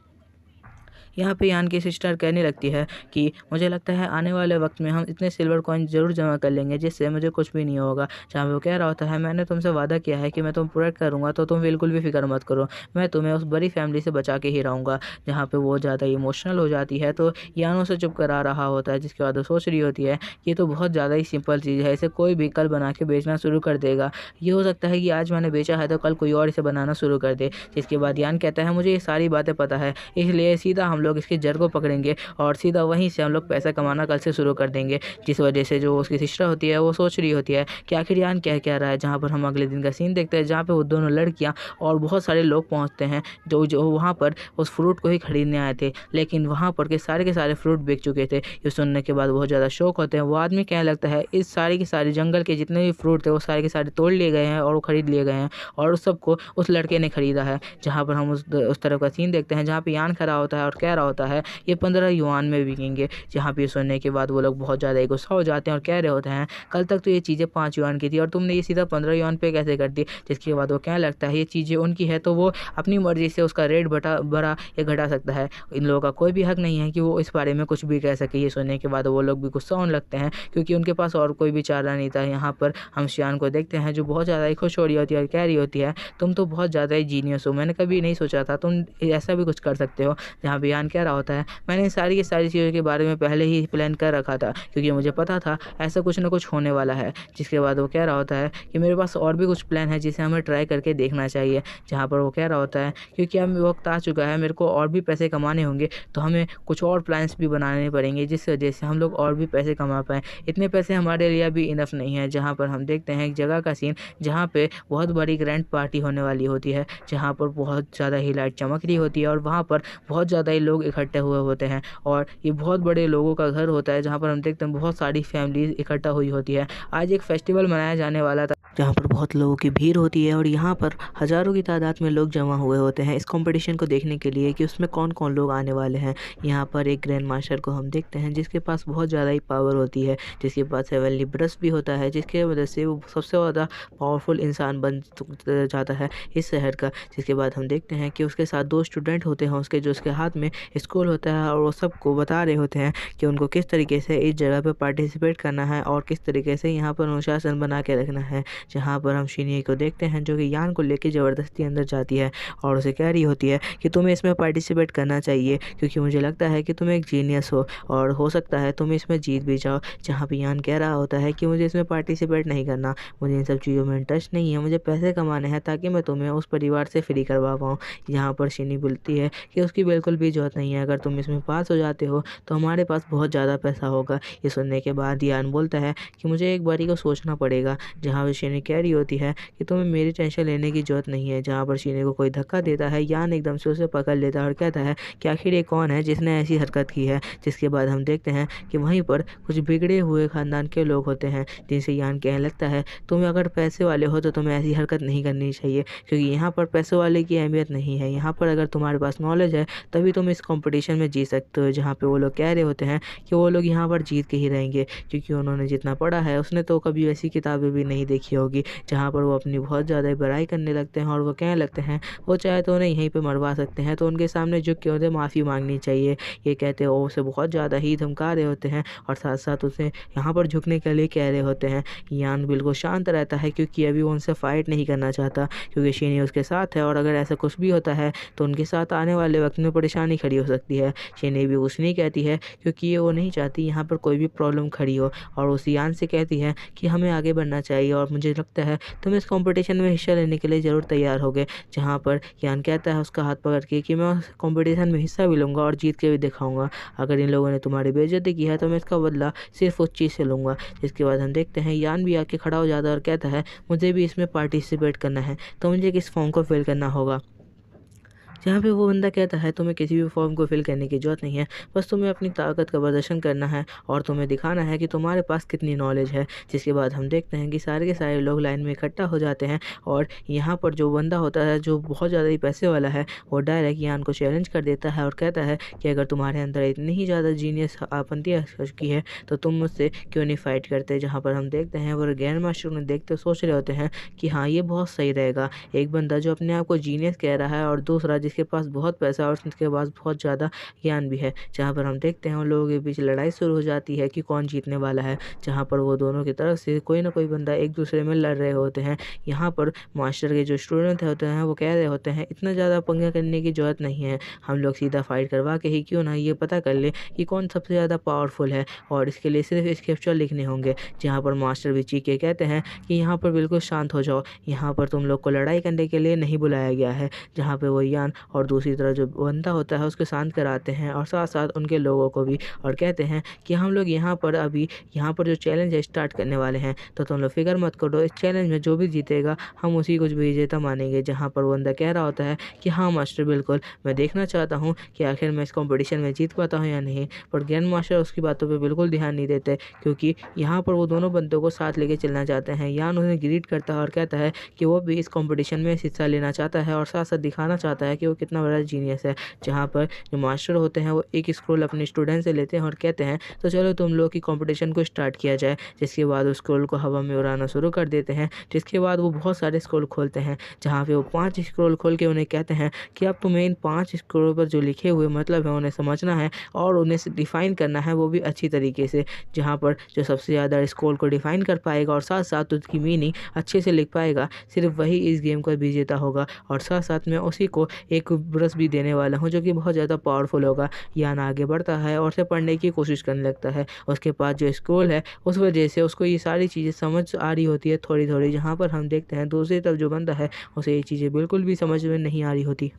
यहाँ पे यान की सिस्टर कहने लगती है कि मुझे लगता है आने वाले वक्त में हम इतने सिल्वर कॉइन ज़रूर जमा कर लेंगे जिससे मुझे कुछ भी नहीं होगा। जहाँ पे वो कह रहा होता है मैंने तुमसे वादा किया है कि मैं तुम प्रोटेक्ट करूँगा, तो तुम बिल्कुल भी फिक्र मत करो, मैं तुम्हें उस बड़ी फैमिली से बचा के ही रहूँगा। जहाँ पे वो ज़्यादा इमोशनल हो जाती है, तो यान उसे चुप करा रहा होता है। जिसके बाद वो सोच रही होती है ये तो बहुत ज़्यादा ही सिंपल चीज़ है, इसे कोई भी कल बना के बेचना शुरू कर देगा। ये हो सकता है कि आज मैंने बेचा है तो कल कोई और इसे बनाना शुरू कर दे। जिसके बाद यान कहता है मुझे ये सारी बातें पता है, इसलिए सीधा हम लोग इसके जड़ को पकड़ेंगे और सीधा वहीं से हम लोग पैसा कमाना कल से शुरू कर देंगे। जिस वजह से जो उसकी सिस्टर होती है वो सोच रही होती है कि आखिर यान कह क्या रहा है। जहाँ पर हम अगले दिन का सीन देखते हैं, जहाँ पे वो दोनों लड़कियाँ और बहुत सारे लोग पहुँचते हैं जो वहाँ पर उस फ्रूट को ही खरीदने आए थे, लेकिन वहाँ पर के सारे फ्रूट बिक चुके थे। ये सुनने के बाद बहुत ज़्यादा शौक होते हैं। वो आदमी कहने लगता है इस सारे के सारे जंगल के जितने भी फ्रूट थे वो सारे के सारे तोड़ लिए गए हैं और वो खरीद लिए गए हैं और उस सबको उस लड़के ने खरीदा है। जहाँ पर हम उस तरफ का सीन देखते हैं जहाँ पे यान खड़ा होता है और कह रहा होता है ये 15 युआन में बिकेंगे। जहाँ पे सुनने के बाद वो लोग बहुत ज़्यादा गुस्सा हो जाते हैं और कह रहे होते हैं कल तक तो ये चीज़ें 5 युआन की थी और तुमने ये सीधा 15 युआन पे कैसे कर दी। जिसके बाद वो कहने लगता है ये चीज़ें उनकी है तो वो अपनी मर्ज़ी से उसका रेट बढ़ा या घटा सकता है, इन लोगों का कोई भी हक नहीं है कि वो इस बारे में कुछ भी कह सके। ये सुनने के बाद वो लोग भी गुस्सा होने लगते हैं क्योंकि उनके पास और कोई भी चारा नहीं था। यहाँ पर हम शियान को देखते हैं जो बहुत ज़्यादा ही खुश हो रही होती है और कह रही होती है तुम तो बहुत ज़्यादा ही जीनियस हो, मैंने कभी नहीं सोचा था तुम ऐसा भी कुछ कर सकते हो। जहाँ पे यान कह रहा होता है मैंने सारी की सारी चीज़ों के बारे में पहले ही प्लान कर रखा था क्योंकि मुझे पता था ऐसा कुछ ना कुछ होने वाला है। जिसके बाद वो कह रहा होता है कि मेरे पास और भी कुछ प्लान है जिसे हमें ट्राई करके देखना चाहिए। जहाँ पर वो कह रहा होता है क्योंकि अब वक्त आ चुका है, मेरे को और भी पैसे कमाने होंगे तो हमें कुछ और प्लान्स भी बनाने पड़ेंगे जिस वजह से हम लोग और भी पैसे कमा पाएँ। इतने पैसे हमारे लिए अभी इनफ नहीं है। जहाँ पर हम देखते हैं एक जगह का सीन जहाँ पे बहुत बड़ी ग्रैंड पार्टी होने वाली होती है, जहाँ पर बहुत ज़्यादा ही लाइट चमक रही होती है और वहाँ पर बहुत ज़्यादा ही लोग इकट्ठे हुए होते हैं और ये बहुत बड़े लोगों का घर होता है जहाँ पर हम देखते हैं बहुत सारी फैमिली इकट्ठा हुई होती है। आज एक फेस्टिवल मनाया जाने वाला था जहाँ पर बहुत लोगों की भीड़ होती है और यहाँ पर हज़ारों की तादाद में लोग जमा हुए होते हैं इस कंपटीशन को देखने के लिए कि उसमें कौन-कौन लोग आने वाले हैं। यहाँ पर एक ग्रैंड मास्टर को हम देखते हैं जिसके पास बहुत ज़्यादा ही पावर होती है, जिसके पास हेवनली ब्रश भी होता है, जिसकी वजह से वो सबसे ज़्यादा पावरफुल इंसान बन जाता है इस शहर का। जिसके बाद हम देखते हैं कि उसके साथ 2 स्टूडेंट होते हैं उसके, जो उसके हाथ में स्कूल होता है और वो सबको बता रहे होते हैं कि उनको किस तरीके से इस जगह पे पार्टिसिपेट करना है और किस तरीके से यहाँ पर अनुशासन बना के रखना है। जहाँ पर हम शिन्ये को देखते हैं जो कि यान को लेके ज़बरदस्ती अंदर जाती है और उसे कह रही होती है कि तुम्हें इसमें पार्टिसिपेट करना चाहिए क्योंकि मुझे लगता है कि तुम एक जीनियस हो और हो सकता है तुम इसमें जीत भी जाओ। जहाँ पे यान कह रहा होता है कि मुझे इसमें पार्टिसिपेट नहीं करना, मुझे इन सब चीज़ों में इंटरेस्ट नहीं है, मुझे पैसे कमाने हैं ताकि मैं तुम्हें उस परिवार से फ्री करवा पाऊँ। यहाँ पर शिन्नी बोलती है कि उसकी बिल्कुल भी ज़रूरत नहीं है, अगर तुम इसमें पास हो जाते हो तो हमारे पास बहुत ज़्यादा पैसा होगा। ये सुनने के बाद यान बोलता है कि मुझे एक बारी को सोचना पड़ेगा। जहाँ पे शिन्नी कह रही होती है कि तुम्हें मेरी टेंशन लेने की ज़रूरत नहीं है। जहाँ पर शिन्नी को कोई धक्का देता है, यान एकदम से उसे पकड़ लेता है और कहता है कि आखिर ये कौन है जिसने ऐसी हरकत की है। जिसके बाद हम देखते हैं कि वहीं पर कुछ बिगड़े हुए ख़ानदान के लोग होते हैं जिनसे यान कहने लगता है तुम अगर पैसे वाले हो तो तुम्हें ऐसी हरकत नहीं करनी चाहिए क्योंकि यहाँ पर पैसों वाले की अहमियत नहीं है। यहाँ पर अगर तुम्हारे पास नॉलेज है तभी तुम इस कॉम्पिटिशन में जीत सकते हो। जहाँ पे वो लोग कह रहे होते हैं कि वो लोग यहाँ पर जीत के ही रहेंगे क्योंकि उन्होंने जितना पढ़ा है उसने तो कभी वैसी किताबें भी नहीं देखी होगी। जहाँ पर वो अपनी बहुत ज़्यादा बड़ाई करने लगते हैं और वो कहने लगते हैं वो चाहे तो उन्हें यहीं पे मरवा सकते हैं, तो उनके सामने झुक के उन्हें माफ़ी मांगनी चाहिए। ये कहते वो उसे बहुत ज़्यादा ही धमका रहे होते हैं और साथ साथ उसे यहाँ पर झुकने के लिए कह रहे होते हैं। यान बिल्कुल शांत रहता है क्योंकि अभी वो उनसे फाइट नहीं करना चाहता क्योंकि शिन्नी उसके साथ है और अगर ऐसा कुछ भी होता है तो उनके साथ आने वाले वक्त में परेशानी खड़ी हो सकती है। शिन्नी भी कुछ नहीं कहती है क्योंकि ये वो नहीं चाहती यहाँ पर कोई भी प्रॉब्लम खड़ी हो और उस यान से कहती है कि हमें आगे बढ़ना चाहिए और मुझे लगता है तुम इस कंपटीशन में हिस्सा लेने के लिए ज़रूर तैयार होगे। जहाँ पर यान कहता है उसका हाथ पकड़ के कि मैं उस कंपटीशन में हिस्सा भी लूँगा और जीत के भी दिखाऊँगा। अगर इन लोगों ने तुम्हारी बेइज्जती की है तो मैं इसका बदला सिर्फ उस चीज़ से लूँगा। जिसके बाद हम देखते हैं यान भी आके खड़ा हो जाता है और कहता है मुझे भी इसमें पार्टिसिपेट करना है, तो मुझे किस फॉर्म को फिल करना होगा। जहाँ पे वो बंदा कहता है तुम्हें किसी भी फॉर्म को फिल करने की ज़रूरत नहीं है, बस तुम्हें अपनी ताकत का प्रदर्शन करना है और तुम्हें दिखाना है कि तुम्हारे पास कितनी नॉलेज है। जिसके बाद हम देखते हैं कि सारे के सारे लोग लाइन में इकट्ठा हो जाते हैं और यहाँ पर जो बंदा होता है जो बहुत ज़्यादा ही पैसे वाला है वो डायरेक्ट यान को चैलेंज कर देता है और कहता है कि अगर तुम्हारे अंदर इतनी ही ज़्यादा जीनियस आपत्ति आ चुकी है तो तुम मुझसे क्यों नहीं फाइट करते। जहाँ पर हम देखते हैं वो ग्रैंड मास्टर उन्हें देखते सोच रहे होते हैं कि हाँ ये बहुत सही रहेगा, एक बंदा जो अपने आप को जीनियस कह रहा है और दूसरा जिसके पास बहुत पैसा और उसके पास बहुत ज़्यादा ज्ञान भी है। जहाँ पर हम देखते हैं उन लोगों के बीच लड़ाई शुरू हो जाती है कि कौन जीतने वाला है। जहाँ पर वो दोनों की तरफ से कोई ना कोई बंदा एक दूसरे में लड़ रहे होते हैं। यहाँ पर मास्टर के जो स्टूडेंट होते हैं वो कह रहे होते हैं इतना ज़्यादा पंगा करने की ज़रूरत नहीं है, हम लोग सीधा फाइट करवा के ही क्यों ना ये पता कर ले कि कौन सबसे ज़्यादा पावरफुल है और इसके लिए सिर्फ स्क्रिप्चर लिखने होंगे। जहाँ पर मास्टर भी चीख के कहते हैं कि यहाँ पर बिल्कुल शांत हो जाओ, यहाँ पर तुम लोग को लड़ाई करने के लिए नहीं बुलाया गया है। जहाँ पे वो यान और दूसरी तरफ जो बंदा होता है उसको शांत कराते हैं और साथ साथ उनके लोगों को भी और कहते हैं कि हम लोग यहाँ पर अभी यहाँ पर जो चैलेंज है स्टार्ट करने वाले हैं, तो तुम लोग फिक्र मत करो, इस चैलेंज में जो भी जीतेगा हम उसी को विजेता मानेंगे। जहाँ पर वो बंदा कह रहा होता है कि हाँ मास्टर बिल्कुल, मैं देखना चाहता हूँ कि आखिर मैं इस कॉम्पिटिशन में जीत पाता हूँ या नहीं। पर ग्रैंड मास्टर उसकी बातों पर बिल्कुल ध्यान नहीं देते क्योंकि यहाँ पर वो दोनों बंदों को साथ लेके चलना चाहते हैं। यान उन्हें ग्रीट करता है और कहता है कि वो भी इस कॉम्पिटिशन में हिस्सा लेना चाहता है और साथ साथ दिखाना चाहता है कि वो कितना बड़ा जीनियस है। जहाँ पर जो मास्टर होते हैं वो एक स्क्रोल अपने स्टूडेंट से लेते हैं और कहते हैं तो चलो तुम लोग की कंपटीशन को स्टार्ट किया जाए। जिसके बाद उस स्क्रोल को हवा में उड़ाना शुरू कर देते हैं। जिसके बाद वो बहुत सारे स्क्रोल खोलते हैं, जहाँ पे वो 5 स्क्रोल खोल के उन्हें कहते हैं कि अब तुम्हें इन 5 स्क्रोल पर जो लिखे हुए मतलब है उन्हें समझना है और उन्हें डिफ़ाइन करना है, वो भी अच्छी तरीके से। जहाँ पर जो सबसे ज़्यादा स्क्रोल को डिफ़ाइन कर पाएगा और साथ साथ उसकी मीनिंग अच्छे से लिख पाएगा, सिर्फ वही इस गेम का विजेता होगा। और साथ साथ में उसी को एक ब्रश भी देने वाला हूँ जो कि बहुत ज़्यादा पावरफुल होगा। यान आगे बढ़ता है और उसे पढ़ने की कोशिश करने लगता है। उसके पास जो स्क्रोल है उस वजह से उसको ये सारी चीज़ें समझ आ रही होती है थोड़ी थोड़ी। जहाँ पर हम देखते हैं दूसरी तरफ जो बंदा है उसे ये चीज़ें बिल्कुल भी समझ में नहीं आ रही होती।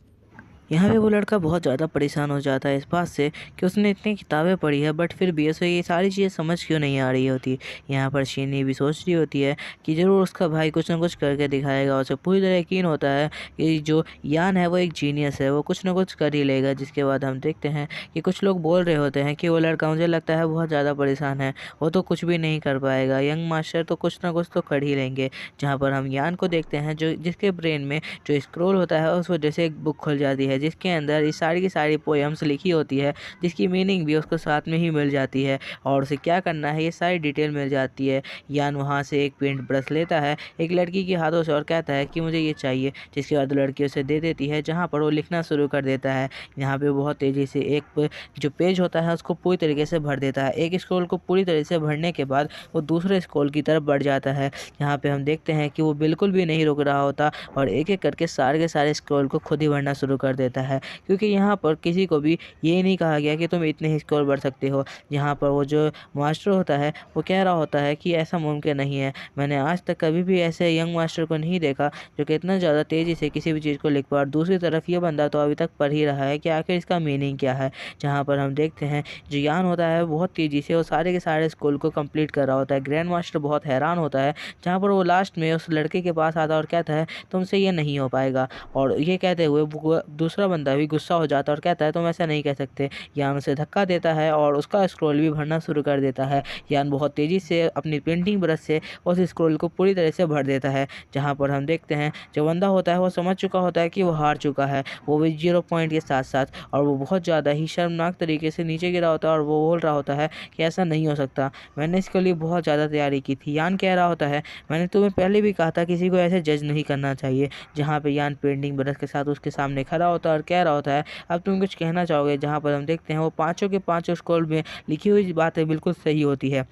यहाँ पे वो लड़का बहुत ज़्यादा परेशान हो जाता है इस बात से कि उसने इतनी किताबें पढ़ी है बट फिर भी उसे ये सारी चीज़ें समझ क्यों नहीं आ रही होती। यहाँ पर शीनी भी सोच रही होती है कि ज़रूर उसका भाई कुछ ना कुछ करके दिखाएगा। उसे पूरी तरह यकीन होता है कि जो यान है वो एक जीनियस है, वो कुछ ना कुछ कर ही लेगा। जिसके बाद हम देखते हैं कि कुछ लोग बोल रहे होते हैं कि वो लड़का मुझे लगता है बहुत ज़्यादा परेशान है, वो तो कुछ भी नहीं कर पाएगा, यंग मास्टर तो कुछ ना कुछ तो कर ही लेंगे। जहाँ पर हम यान को देखते हैं जो जिसके ब्रेन में जो स्क्रॉल होता है उस वजह से एक बुक खुल जाती है जिसके अंदर ये सारी की सारी पोएम्स लिखी होती है, जिसकी मीनिंग भी उसको साथ में ही मिल जाती है और उसे क्या करना है ये सारी डिटेल मिल जाती है। यान वहाँ से एक पेंट ब्रश लेता है एक लड़की के हाथों से और कहता है कि मुझे ये चाहिए, जिसके बाद लड़की उसे दे देती है जहाँ पर वो लिखना शुरू कर देता है। यहाँ पे बहुत तेज़ी से एक जो पेज होता है उसको पूरी तरीके से भर देता है। एक स्क्रॉल को पूरी तरह से भरने के बाद वो दूसरे स्क्रॉल की तरफ बढ़ जाता है। यहाँ पे हम देखते हैं कि वो बिल्कुल भी नहीं रुक रहा होता और एक एक करके सारे के सारे स्क्रॉल को खुद ही भरना शुरू कर देता है, क्योंकि यहाँ पर किसी को भी ये नहीं कहा गया कि तुम इतने ही स्क्रॉल भर सकते हो। यहाँ पर वो जो मास्टर होता है वो कह रहा होता है कि ऐसा मुमकिन नहीं है, मैंने आज तक कभी भी ऐसे यंग मास्टर को नहीं देखा जो कि इतना ज़्यादा तेज़ी से किसी भी चीज़ को लिख पाए। और दूसरी तरफ ये बंदा तो अभी तक पढ़ ही रहा है कि आखिर इसका मीनिंग क्या है। जहाँ पर हम देखते हैं जो यान होता है बहुत तेज़ी से वो सारे के सारे स्कूल को कंप्लीट कर रहा होता है। ग्रैंड मास्टर बहुत हैरान होता है, जहाँ पर वो लास्ट में उस लड़के के पास आता है और कहता है तुमसे ये नहीं हो पाएगा। और ये कहते हुए वो दूसरा बंदा भी गुस्सा हो जाता है और कहता है तुम ऐसा नहीं कह सकते। यान उसे धक्का देता है और उसका स्क्रॉल भी भरना शुरू कर देता है। यान बहुत तेज़ी से अपनी पेंटिंग ब्रश से उस स्क्रॉल को पूरी तरह से भर देता है। जहाँ पर हम देखते हैं जो बंदा होता है वो समझ चुका होता है कि वो हार चुका है, वो भी 0 पॉइंट के साथ साथ, और वो बहुत ज़्यादा ही शर्मनाक तरीके से नीचे गिरा होता है और वो बोल रहा होता है कि ऐसा नहीं हो सकता, मैंने इसके लिए बहुत ज़्यादा तैयारी की थी। यान कह रहा होता है मैंने तुम्हें पहले भी कहा था किसी को ऐसे जज नहीं करना चाहिए। जहाँ पे यान पेंटिंग ब्रश के साथ उसके सामने खड़ा होता है और कह रहा होता है अब तुम कुछ कहना चाहोगे। जहाँ पर हम देखते हैं वो पाँचों के पाँचों स्क्रॉल में लिखी हुई बातें बिल्कुल सही होती है,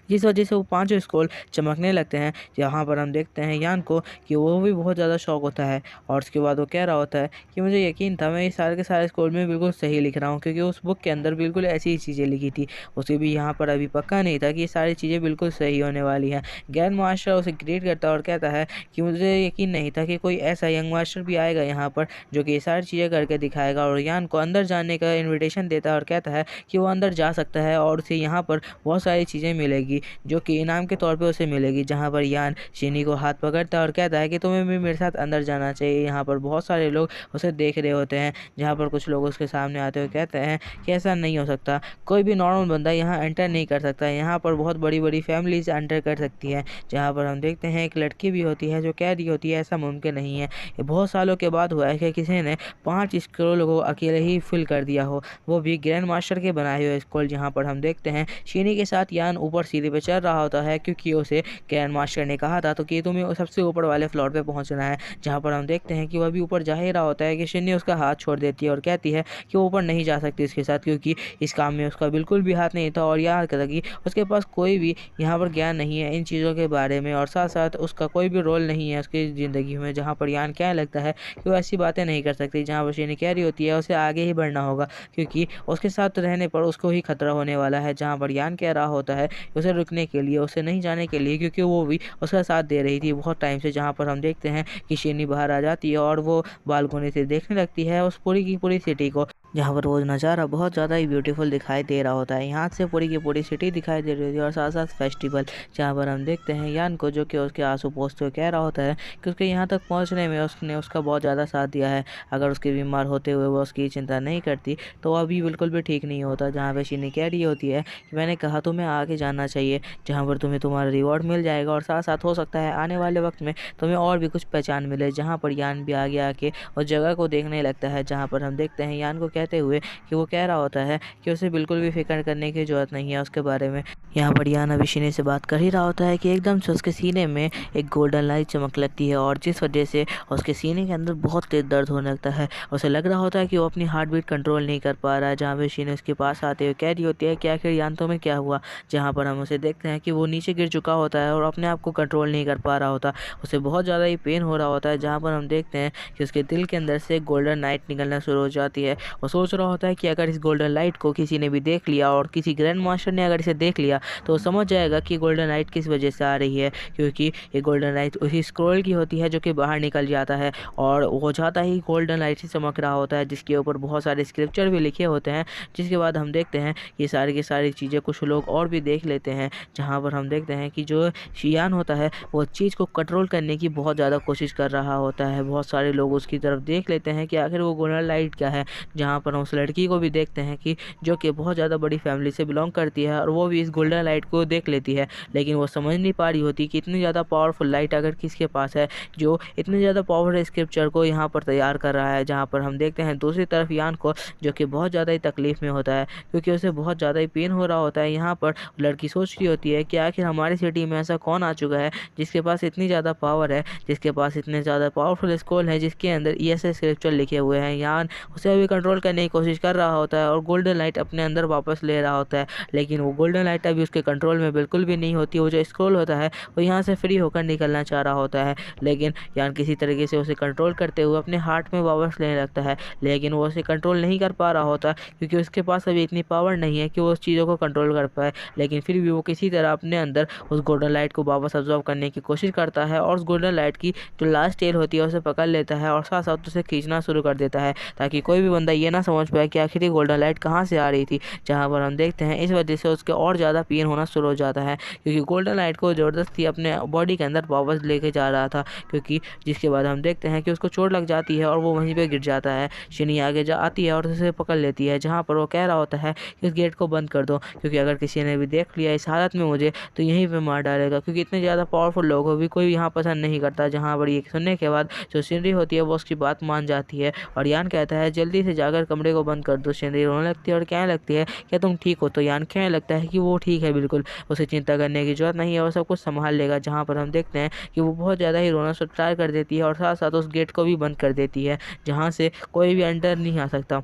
जिस वजह से वो पाँचों स्क्रॉल चमकने लगते हैं। यहाँ पर हम देखते हैं यान को कि वो भी बहुत ज़्यादा शौक होता है और उसके बाद वो कह रहा होता है कि मुझे यकीन था मैं ये सारे के सारे स्क्रॉल में बिल्कुल सही लिख रहा हूँ, क्योंकि उस बुक के अंदर बिल्कुल ऐसी ही चीज़ें लिखी थी। उसे भी यहाँ पर अभी पक्का नहीं था कि ये सारी चीज़ें बिल्कुल सही होने वाली हैं। ग्रैंड मास्टर उसे ग्रेड करता है और कहता है कि मुझे यकीन नहीं था कि कोई ऐसा यंग मास्टर भी आएगा यहाँ पर जो कि ये सारी चीज़ें करके दिखाएगा। और यान को अंदर जाने का इन्विटेशन देता है और कहता है कि वो अंदर जा सकता है और उसे यहाँ पर बहुत सारी चीज़ें मिलेगी जो कि इनाम के तौर पे उसे मिलेगी। जहाँ पर यान शीनी को हाथ पकड़ता है और कहता है कि तुम्हें भी मेरे साथ अंदर जाना चाहिए। यहाँ पर बहुत सारे लोग उसे देख रहे होते हैं, जहाँ पर कुछ लोग उसके सामने आते हुए कहते हैं कि ऐसा नहीं हो सकता, कोई भी नॉर्मल बंदा यहाँ एंटर नहीं कर सकता, यहाँ पर बहुत बड़ी बड़ी फैमिलीज एंटर कर सकती हैं। जहाँ पर हम देखते हैं एक लड़की भी होती है जो कह रही होती है ऐसा मुमकिन नहीं है। ये बहुत सालों के बाद हुआ है कि किसी ने 5 स्क्रॉल को अकेले ही फिल कर दिया हो, वो भी ग्रैंड मास्टर के बनाए हुए स्क्रॉल। जहाँ पर हम देखते हैं शीनी के साथ यान ऊपर सीढ़ी पे चढ़ रहा होता है, क्योंकि उसे ग्रैंड मास्टर ने कहा था तो कि तुम्हें सबसे ऊपर वाले फ्लोर पे पहुंचना है। जहाँ पर हम देखते हैं कि वह भी ऊपर जा ही रहा होता है कि शीनी उसका हाथ छोड़ देती है और कहती है कि वो ऊपर नहीं जा सकती इसके साथ, क्योंकि इस काम में उसका बिल्कुल भी हाथ नहीं था और याद करा कि उसके पास कोई भी यहाँ पर ज्ञान नहीं है इन चीज़ों के बारे में, और साथ साथ उसका कोई भी रोल नहीं है उसकी ज़िंदगी में। जहाँ पर यान क्या लगता है कि वो ऐसी बातें नहीं कर सकती। जहाँ पर शीनी कह रही होती है उसे आगे ही बढ़ना होगा, क्योंकि उसके साथ रहने पर उसको ही खतरा होने वाला है। जहाँ पर यान कह रहा होता है उसे रुकने के लिए, उसे नहीं जाने के लिए, क्योंकि वो भी उसका साथ दे रही थी बहुत टाइम से। जहाँ पर हम देखते हैं कि शीनी बाहर आ जाती है और वो बालकोनी से देखने लगती है उस पूरी की पूरी सिटी को, जहाँ पर वो नज़ारा बहुत ज़्यादा ही ब्यूटीफुल दिखाई दे रहा होता है। यहाँ से पूरी की पूरी सिटी दिखाई दे रही होती है और साथ साथ फेस्टिवल। जहाँ पर हम देखते हैं यान को जो कि उसके आंसू पोंछते हुए कह रहा होता है कि उसके यहाँ तक पहुँचने में उसने उसका बहुत ज़्यादा साथ दिया है। अगर उसके बीमार होते हुए वो उसकी चिंता नहीं करती तो वह अभी बिल्कुल भी ठीक नहीं होता। जहाँ पर शीनी कह रही होती है कि मैंने कहा तुम्हें आगे जाना चाहिए, जहाँ पर तुम्हें तुम्हारा रिवॉर्ड मिल जाएगा और साथ साथ हो सकता है आने वाले वक्त में तुम्हें और भी कुछ पहचान मिले। जहाँ पर यान भी आगे आके उस जगह को देखने लगता है। जहाँ पर हम देखते हैं यान को कहते हुए कि वो कह रहा होता है कि उसे बिल्कुल भी फिक्र करने की ज़रूरत नहीं है उसके बारे में। यहाँ पर यान अभी शीनी से बात कर ही रहा होता है कि एकदम से उसके सीने में एक गोल्डन लाइट चमक लगती है और जिस वजह से उसके सीने के अंदर बहुत तेज दर्द होने लगता है। उसे लग रहा होता है कि वो अपनी हार्ट बीट कंट्रोल नहीं कर पा रहा है। जहाँ पर शीनी उसके पास आते हुए कह रही होती है कि आखिर यान तुम्हें क्या हुआ। जहाँ पर हम उसे देखते हैं कि वो नीचे गिर चुका होता है और अपने आप को कंट्रोल नहीं कर पा रहा होता, उसे बहुत ज़्यादा ही पेन हो रहा होता है। जहाँ पर हम देखते हैं कि उसके दिल के अंदर से गोल्डन लाइट निकलना शुरू हो जाती है। सोच रहा होता है कि अगर इस गोल्डन लाइट को किसी ने भी देख लिया और किसी ग्रैंड मास्टर ने अगर इसे देख लिया तो वो समझ जाएगा कि गोल्डन लाइट किस वजह से आ रही है, क्योंकि ये गोल्डन लाइट उसी स्क्रोल की होती है जो कि बाहर निकल जाता है और वो जाता ही गोल्डन लाइट से चमक रहा होता है, जिसके ऊपर बहुत सारे स्क्रिप्चर भी लिखे होते हैं। जिसके बाद हम देखते हैं ये सारी की सारी चीज़ें कुछ लोग और भी देख लेते हैं, जहाँ पर हम देखते हैं कि जो शियान होता है वो चीज़ को कंट्रोल करने की बहुत ज़्यादा कोशिश कर रहा होता है। बहुत सारे लोग उसकी तरफ देख लेते हैं कि आखिर वो गोल्डन लाइट क्या है, जहाँ पर हम उस लड़की को भी देखते हैं कि जो कि बहुत ज़्यादा बड़ी फैमिली से बिलोंग करती है और वो भी इस गोल्डन लाइट को देख लेती है, लेकिन वो समझ नहीं पा रही होती कि इतनी ज़्यादा पावरफुल लाइट अगर किसके पास है जो इतने ज़्यादा पावरफुल स्क्रिप्चर को यहाँ पर तैयार कर रहा है। जहाँ पर हम देखते हैं दूसरी तरफ यान को, जो कि बहुत ज़्यादा ही तकलीफ़ में होता है क्योंकि उसे बहुत ज़्यादा ही पेन हो रहा होता है। यहाँ पर लड़की सोच रही होती है कि आखिर हमारी सिटी में ऐसा कौन आ चुका है जिसके पास इतनी ज़्यादा पावर है, जिसके पास इतने ज़्यादा पावरफुल स्क्रोल है, जिसके अंदर ऐसे स्क्रिप्चर लिखे हुए हैं। यान उसे अभी कंट्रोल करने की कोशिश कर रहा होता है और गोल्डन लाइट अपने अंदर वापस ले रहा होता है, लेकिन वो गोल्डन लाइट अभी उसके कंट्रोल में बिल्कुल भी नहीं होती। वो जो स्क्रोल होता है वो यहाँ से फ्री होकर निकलना चाह रहा होता है, लेकिन यान किसी तरीके से उसे कंट्रोल करते हुए अपने हार्ट में वापस लेने लगता है, लेकिन वो उसे कंट्रोल नहीं कर पा रहा होता क्योंकि उसके पास अभी इतनी पावर नहीं है कि वो उस चीज़ों को कंट्रोल कर पाए। लेकिन फिर भी वो किसी तरह अपने अंदर उस गोल्डन लाइट को वापस अब्जॉर्व करने की कोशिश करता है और उस गोल्डन लाइट की जो लास्ट टेल होती है उसे पकड़ लेता है और साथ साथ उसे खींचना शुरू कर देता है, ताकि कोई भी बंदा ये ना समझ पाए कि आखिर ये गोल्डन लाइट कहाँ से आ रही थी। जहाँ पर हम देखते हैं इस वजह से उसके और ज़्यादा पेन होना शुरू हो जाता है, क्योंकि गोल्डन लाइट को ज़बरदस्ती अपने बॉडी के अंदर वापस लेके जा रहा था। क्योंकि जिसके बाद हम देखते हैं कि उसको चोट लग जाती है और वो वहीं पे गिर जाता है। शिनी आगे जा आती है और उसे पकड़ लेती है, जहाँ पर वो कह रहा होता है कि इस गेट को बंद कर दो, क्योंकि अगर किसी ने भी देख लिया इस हालत में मुझे तो यहीं पे मार डालेगा, क्योंकि इतने ज़्यादा पावरफुल लोग को भी कोई यहाँ पसंद नहीं करता। जहाँ पर ये सुनने के बाद जो शिनरी होती है वो उसकी बात मान जाती है और यान कहता है जल्दी से जाकर कमरे को बंद कर दो। शिनरी रोने लगती है और कहने लगती है क्या तुम ठीक हो? तो यान कहने लगता है कि वो ठीक है, बिल्कुल उसे चिंता करने की जरूरत नहीं है, वो सब कुछ संभाल लेगा। जहाँ पर हम देखते हैं कि वो बहुत ज़्यादा ही रोना स्टार्ट कर देती है और साथ साथ उस गेट को भी बंद कर देती है, जहाँ से कोई भी अंदर नहीं आ सकता।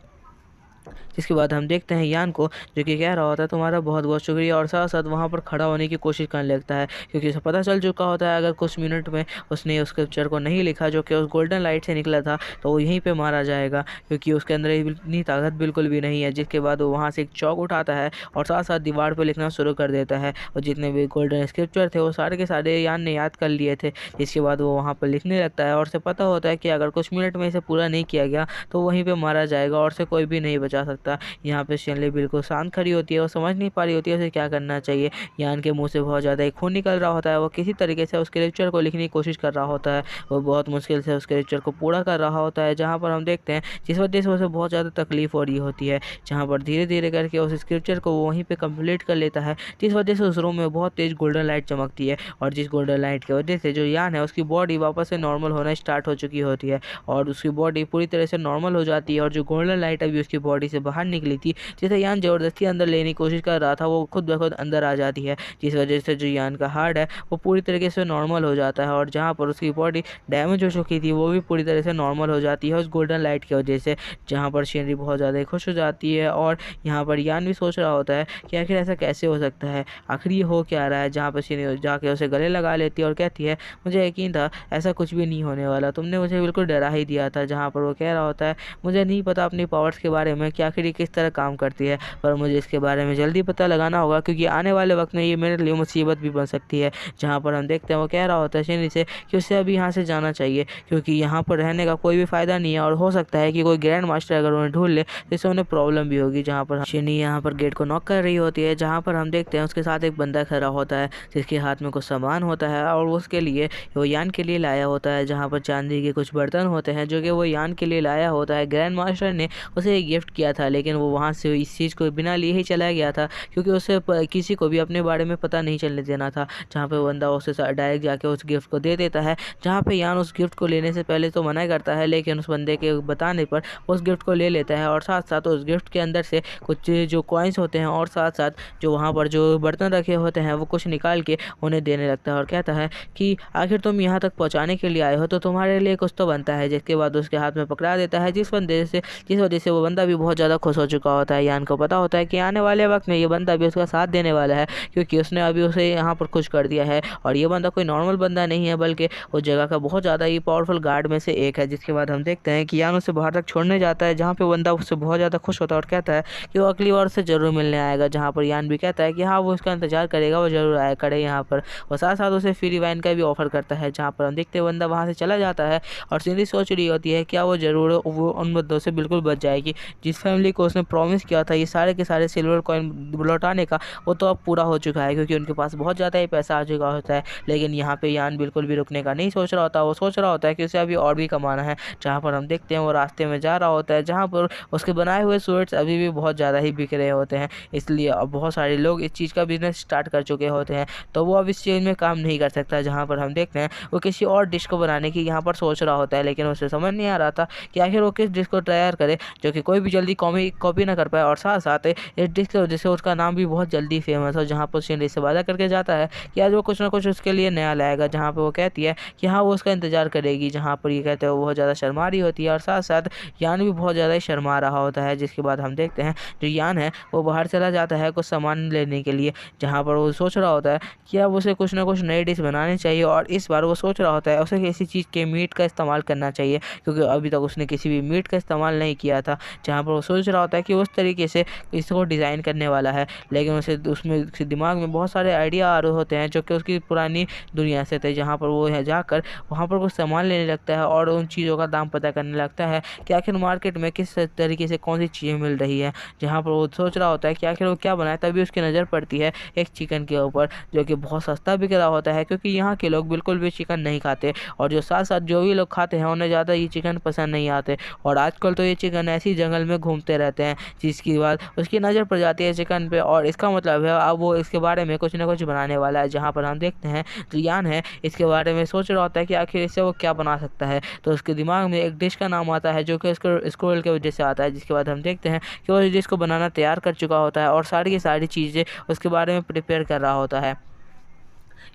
जिसके बाद हम देखते हैं यान को, जो कि कह रहा होता है तुम्हारा बहुत बहुत शुक्रिया, और साथ साथ वहाँ पर खड़ा होने की कोशिश करने लगता है, क्योंकि उसे पता चल चुका होता है अगर कुछ मिनट में उसने उस स्क्रिप्चर को नहीं लिखा जो कि उस गोल्डन लाइट से निकला था तो वो यहीं पे मारा जाएगा, क्योंकि उसके अंदर इतनी ताकत बिल्कुल भी नहीं है। जिसके बाद वो वहाँ से एक चौक उठाता है और साथ साथ दीवार पर लिखना शुरू कर देता है, और जितने भी गोल्डन स्क्रिप्चर थे वो सारे के सारे यान ने याद कर लिए थे। जिसके बाद वो वहाँ पर लिखने लगता है और उसे पता होता है कि अगर कुछ मिनट में इसे पूरा नहीं किया गया तो वहीं पर मारा जाएगा और उसे कोई भी नहीं बचा सकता। यहाँ पे शेनली बिल्कुल शांत खड़ी होती है, वो समझ नहीं पा रही होती है उसे क्या करना चाहिए। यान के मुंह से बहुत ज़्यादा एक खून निकल रहा होता है, वो किसी तरीके से उस स्क्रिप्चर को लिखने की कोशिश कर रहा होता है, वो बहुत मुश्किल से उस स्क्रिप्चर को पूरा कर रहा होता है। जहाँ पर हम देखते हैं जिस वजह से उसे बहुत ज़्यादा तकलीफ हो रही होती है, जहाँ पर धीरे धीरे करके उस स्क्रिप्चर को वो वहीं पर कंप्लीट कर लेता है, जिस वजह से उस रूम में बहुत तेज़ गोल्डन लाइट चमकती है, और जिस गोल्डन लाइट की वजह से जो यान है उसकी बॉडी वापस से नॉर्मल होना स्टार्ट हो चुकी होती है और उसकी बॉडी पूरी तरह से नॉर्मल हो जाती है। और जो गोल्डन लाइट अभी उसकी बॉडी से बाहर निकली थी, जिसे यान ज़बरदस्ती अंदर लेने की कोशिश कर रहा था, वो खुद ब खुद अंदर आ जाती है, जिस वजह से जो यान का हार्ट है वो पूरी तरीके से नॉर्मल हो जाता है, और जहाँ पर उसकी बॉडी डैमेज हो चुकी थी वो भी पूरी तरह से नॉर्मल हो जाती है उस गोल्डन लाइट की वजह से। जहाँ पर शेनरी बहुत ज़्यादा खुश हो जाती है और यहाँ पर यान भी सोच रहा होता है कि आखिर ऐसा कैसे हो सकता है, आखिर ये हो क्या रहा है। जहाँ पर शेनरी जाके उसे गले लगा लेती है और कहती है मुझे यकीन था ऐसा कुछ भी नहीं होने वाला, तुमने मुझे बिल्कुल डरा ही दिया था। जहाँ पर वो कह रहा होता है मुझे नहीं पता अपनी पावर्स के बारे में कि आखिर ये किस तरह काम करती है, पर मुझे इसके बारे में जल्दी पता लगाना होगा, क्योंकि आने वाले वक्त में ये मेरे लिए मुसीबत भी बन सकती है। जहाँ पर हम देखते हैं वो कह रहा होता है शेनरी से कि उसे अभी यहाँ से जाना चाहिए, क्योंकि यहाँ पर रहने का कोई भी फ़ायदा नहीं है, और हो सकता है कि कोई ग्रैंड मास्टर अगर उन्हें ढूंढ ले तो इससे उन्हें प्रॉब्लम भी होगी। जहाँ पर शेनरी यहाँ पर गेट को नॉक कर रही होती है, जहाँ पर हम देखते हैं उसके साथ एक बंदा खड़ा होता है जिसके हाथ में कुछ सामान होता है, और उसके लिए वो यान के लिए लाया होता है। जहाँ पर चांदी के कुछ बर्तन होते हैं जो कि वो यान के लिए लाया होता है। ग्रैंड मास्टर ने उसे एक गिफ्ट किया था, लेकिन वो वहाँ से इस चीज़ को बिना लिए ही चला गया था, क्योंकि उसे किसी को भी अपने बारे में पता नहीं चलने देना था। जहाँ पे बंदा उसे डायरेक्ट जाके उस गिफ्ट को दे देता है, जहाँ पे यान उस गिफ्ट को लेने से पहले तो मना करता है, लेकिन उस बंदे के बताने पर उस गिफ्ट को ले लेता है, और साथ साथ उस गिफ्ट के अंदर से कुछ जो कॉइन्स होते हैं और साथ साथ जो वहाँ पर जो बर्तन रखे होते हैं वो कुछ निकाल के उन्हें देने लगता है, और कहता है कि आखिर तुम यहाँ तक पहुँचाने के लिए आए हो तो तुम्हारे लिए कुछ तो बनता है। जिसके बाद उसके हाथ में पकड़ा देता है, जिस वजह से वो बंदा भी बहुत ज़्यादा ज़्यादा खुश हो चुका होता है। यान को पता होता है कि आने वाले वक्त में ये बंदा भी उसका साथ देने वाला है, क्योंकि उसने अभी उसे यहाँ पर खुश कर दिया है। और ये बंदा कोई नॉर्मल बंदा नहीं है, बल्कि उस जगह का बहुत ज़्यादा ही पावरफुल गार्ड में से एक है। जिसके बाद हम देखते हैं कि यान उसे बाहर तक छोड़ने जाता है, जहाँ पे बंदा उससे बहुत ज़्यादा खुश होता है और कहता है कि वो अगली बार उससे ज़रूर मिलने आएगा। जहाँ पर यान भी कहता है कि हाँ, वो उसका इंतजार करेगा, वो ज़रूर आया करे यहाँ पर। और साथ साथ उसे फ्री वाइन का भी ऑफर करता है, जहाँ पर हम देखते हैं बंदा वहाँ से चला जाता है। और सिंधी सोच रही होती है क्या वो ज़रूर वो उन मुद्दों से बिल्कुल बच जाएगी। जिस फैमिली को उसने प्रॉमिस किया था ये सारे के सारे सिल्वर कॉइन लौटाने का, वो तो अब पूरा हो चुका है, क्योंकि उनके पास बहुत ज़्यादा ही पैसा आ चुका होता है। लेकिन यहाँ पे यान बिल्कुल भी रुकने का नहीं सोच रहा होता। वो सोच रहा होता है कि उसे अभी और भी कमाना है। जहाँ पर हम देखते हैं वो रास्ते में जा रहा होता है, जहाँ पर उसके बनाए हुए स्वेट्स अभी भी बहुत ज़्यादा ही बिक रहे होते हैं। इसलिए अब बहुत सारे लोग इस चीज़ का बिजनेस स्टार्ट कर चुके होते हैं, तो वो अब इस चीज़ में काम नहीं कर सकता। जहाँ पर हम देखते हैं वो किसी और डिश को बनाने की यहाँ पर सोच रहा होता है, लेकिन उसे समझ नहीं आ रहा था कि आखिर वो किस डिश को तैयार करे जो कि कोई भी जल्दी कॉपी ना कर पाए, और साथ साथ इस डिश की वजह से उसका नाम भी बहुत जल्दी फेमस हो। जहाँ पर शिनरी से वादा करके जाता है कि आज वो कुछ ना कुछ उसके लिए नया लाएगा। जहाँ पर वो कहती है कि हाँ, वो उसका इंतजार करेगी। जहाँ पर ये कहते हैं वो बहुत ज़्यादा शर्मा रही होती है, और साथ साथ यान भी बहुत ज़्यादा ही शर्मा रहा होता है। जिसके बाद हम देखते हैं जो यान है वो बाहर चला जाता है कुछ सामान लेने के लिए, जहाँ पर वो सोच रहा होता है कि अब उसे कुछ ना कुछ नई डिश बनानी चाहिए। और इस बार वो सोच रहा होता है उसे किसी चीज़ के मीट का इस्तेमाल करना चाहिए, क्योंकि अभी तक उसने किसी भी मीट का इस्तेमाल नहीं किया था। जहाँ पर वो सोच रहा होता है कि उस तरीके से इसको डिज़ाइन करने वाला है, लेकिन उसे उसके दिमाग में बहुत सारे आइडिया आ रहे होते हैं जो कि उसकी पुरानी दुनिया से थे। जहाँ पर वो जाकर वहाँ पर कुछ सामान लेने लगता है और उन चीज़ों का दाम पता करने लगता है कि आखिर मार्केट में किस तरीके से कौन सी चीज़ें मिल रही है। जहाँ पर वो सोच रहा होता है कि आखिर वो क्या बनाए, तभी उसकी नज़र पड़ती है एक चिकन के ऊपर, जो कि बहुत सस्ता बिक रहा होता है, क्योंकि यहाँ के लोग बिल्कुल भी चिकन नहीं खाते। और जो साथ साथ जो भी लोग खाते हैं उन्हें ज़्यादा ये चिकन पसंद नहीं आते। और आजकल तो ये चिकन ऐसी जंगल में घूमते रहते हैं, जिसकी बाद उसकी नज़र पड़ जाती है चिकन पे, और इसका मतलब है अब वो इसके बारे में कुछ ना कुछ बनाने वाला है। जहाँ पर हम देखते हैं जो यान है इसके बारे में सोच रहा होता है कि आखिर इससे वो क्या बना सकता है। तो उसके दिमाग में एक डिश का नाम आता है जो कि उसको स्क्रोल के वजह से आता है। जिसके बाद हम देखते हैं कि वो इस डिश को बनाना तैयार कर चुका होता है और सारी की सारी चीज़ें उसके बारे में प्रिपेयर कर रहा होता है।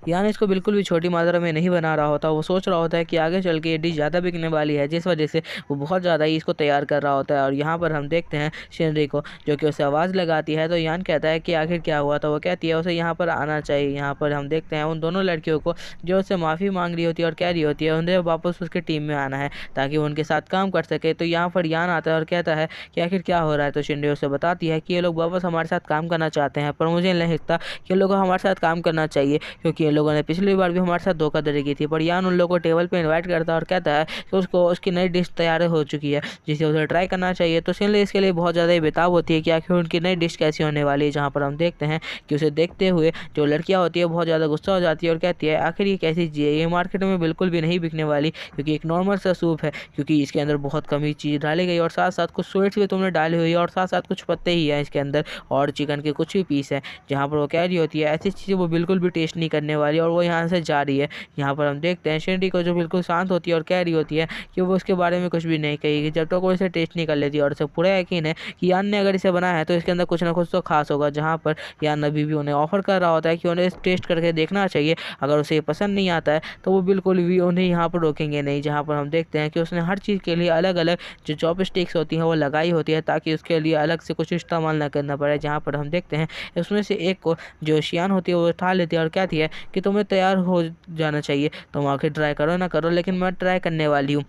यानी इसको बिल्कुल भी छोटी मात्रा में नहीं बना रहा होता। वो सोच रहा होता है कि आगे चल के ये डिश ज़्यादा बिकने वाली है, जिस वजह से वो बहुत ज़्यादा ही इसको तैयार कर रहा होता है। और यहाँ पर हम देखते हैं शिनरी को, जो कि उसे आवाज़ लगाती है। तो यान कहता है कि आखिर क्या हुआ, तो वो कहती है उसे यहाँ पर आना चाहिए। यहाँ पर हम देखते हैं उन दोनों लड़कियों को जो उससे माफ़ी मांग रही होती है और कह रही होती है उन्हें वापस उसकी टीम में आना है, ताकि वो उनके साथ काम कर सके। तो यहाँ पर यान आता है और कहता है कि आखिर क्या हो रहा है। तो शिनरी उसे बताती है कि ये लोग वापस हमारे साथ काम करना चाहते हैं, पर मुझे नहीं लगता कि लोगों को हमारे साथ काम करना चाहिए, क्योंकि इन लोगों ने पिछली बार भी हमारे साथ धोखाधड़ी की थी। पर यान उन लोगों को टेबल पे इनवाइट करता है और कहता है कि उसको उसकी नई डिश तैयार हो चुकी है, जिसे उसे ट्राई करना चाहिए। तो शिनरी इसके लिए बहुत ज़्यादा बेताब होती है कि आखिर उनकी नई डिश कैसी होने वाली है। जहाँ पर हम देखते हैं कि उसे देखते हुए जो लड़कियाँ होती है बहुत ज़्यादा गुस्सा हो जाती है और कहती है आखिर ये कैसी चीज़ है, ये मार्केट में बिल्कुल भी नहीं बिकने वाली, क्योंकि एक नॉर्मल सा सूप है, क्योंकि इसके अंदर बहुत कमी चीज़ डाली गई और साथ साथ कुछ स्वीट्स भी तुमने डाली हुई है और साथ साथ कुछ पत्ते ही हैं इसके अंदर और चिकन के कुछ भी पीस हैं। जहाँ पर वो कह रही होती है ऐसी चीज़ें वो बिल्कुल भी टेस्ट नहीं करने वाली, और वो यहाँ से जा रही है। यहाँ पर हम देखते हैं शिनरी को जो बिल्कुल शांत होती है और कह रही होती है कि वो उसके बारे में कुछ भी नहीं कहेगी जब तक वो इसे टेस्ट नहीं कर लेती। और उसे पूरा यकीन है कि यान ने अगर इसे बनाया है तो इसके अंदर कुछ ना कुछ तो खास होगा। जहाँ पर यान अभी भी उन्हें ऑफर कर रहा होता है कि उन्हें टेस्ट करके देखना चाहिए, अगर उसे ये पसंद नहीं आता है तो वो बिल्कुल भी उन्हें यहाँ पर रोकेंगे नहीं। जहाँ पर हम देखते हैं कि उसने हर चीज़ के लिए अलग अलग जो चॉपस्टिक्स होती हैं वो लगाई होती है, ताकि उसके लिए अलग से कुछ इस्तेमाल ना करना पड़े। जहाँ पर हम देखते हैं उसमें से एक को जो शियान होती है वो उठा लेती है और कहती है कि तुम्हें तैयार हो जाना चाहिए, तुम आखिर ट्राई करो ना करो, लेकिन मैं ट्राई करने वाली हूँ।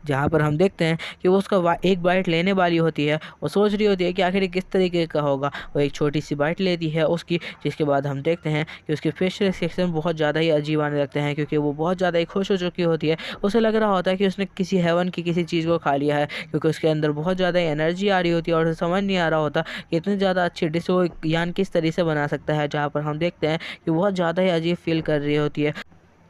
जहाँ पर हम देखते हैं कि वो उसका एक बाइट लेने वाली होती है, वो सोच रही होती है कि आखिर ये किस तरीके का होगा। वो एक छोटी सी बाइट लेती है उसकी, जिसके बाद हम देखते हैं कि उसके फेशियल एक्सप्रेशन बहुत ज़्यादा ही अजीब आने लगते हैं, क्योंकि वो बहुत ज़्यादा ही खुश हो चुकी होती है। उसे लग रहा होता है कि उसने किसी हेवन की किसी चीज़ को खा लिया है, क्योंकि उसके अंदर बहुत ज़्यादा एनर्जी आ रही होती है और उसे समझ नहीं आ रहा होता कि इतनी ज़्यादा अच्छी डिश वो यान किस तरीके से बना सकता है। जहाँ पर हम देखते हैं कि बहुत ज़्यादा ही अजीब फील कर रही होती है,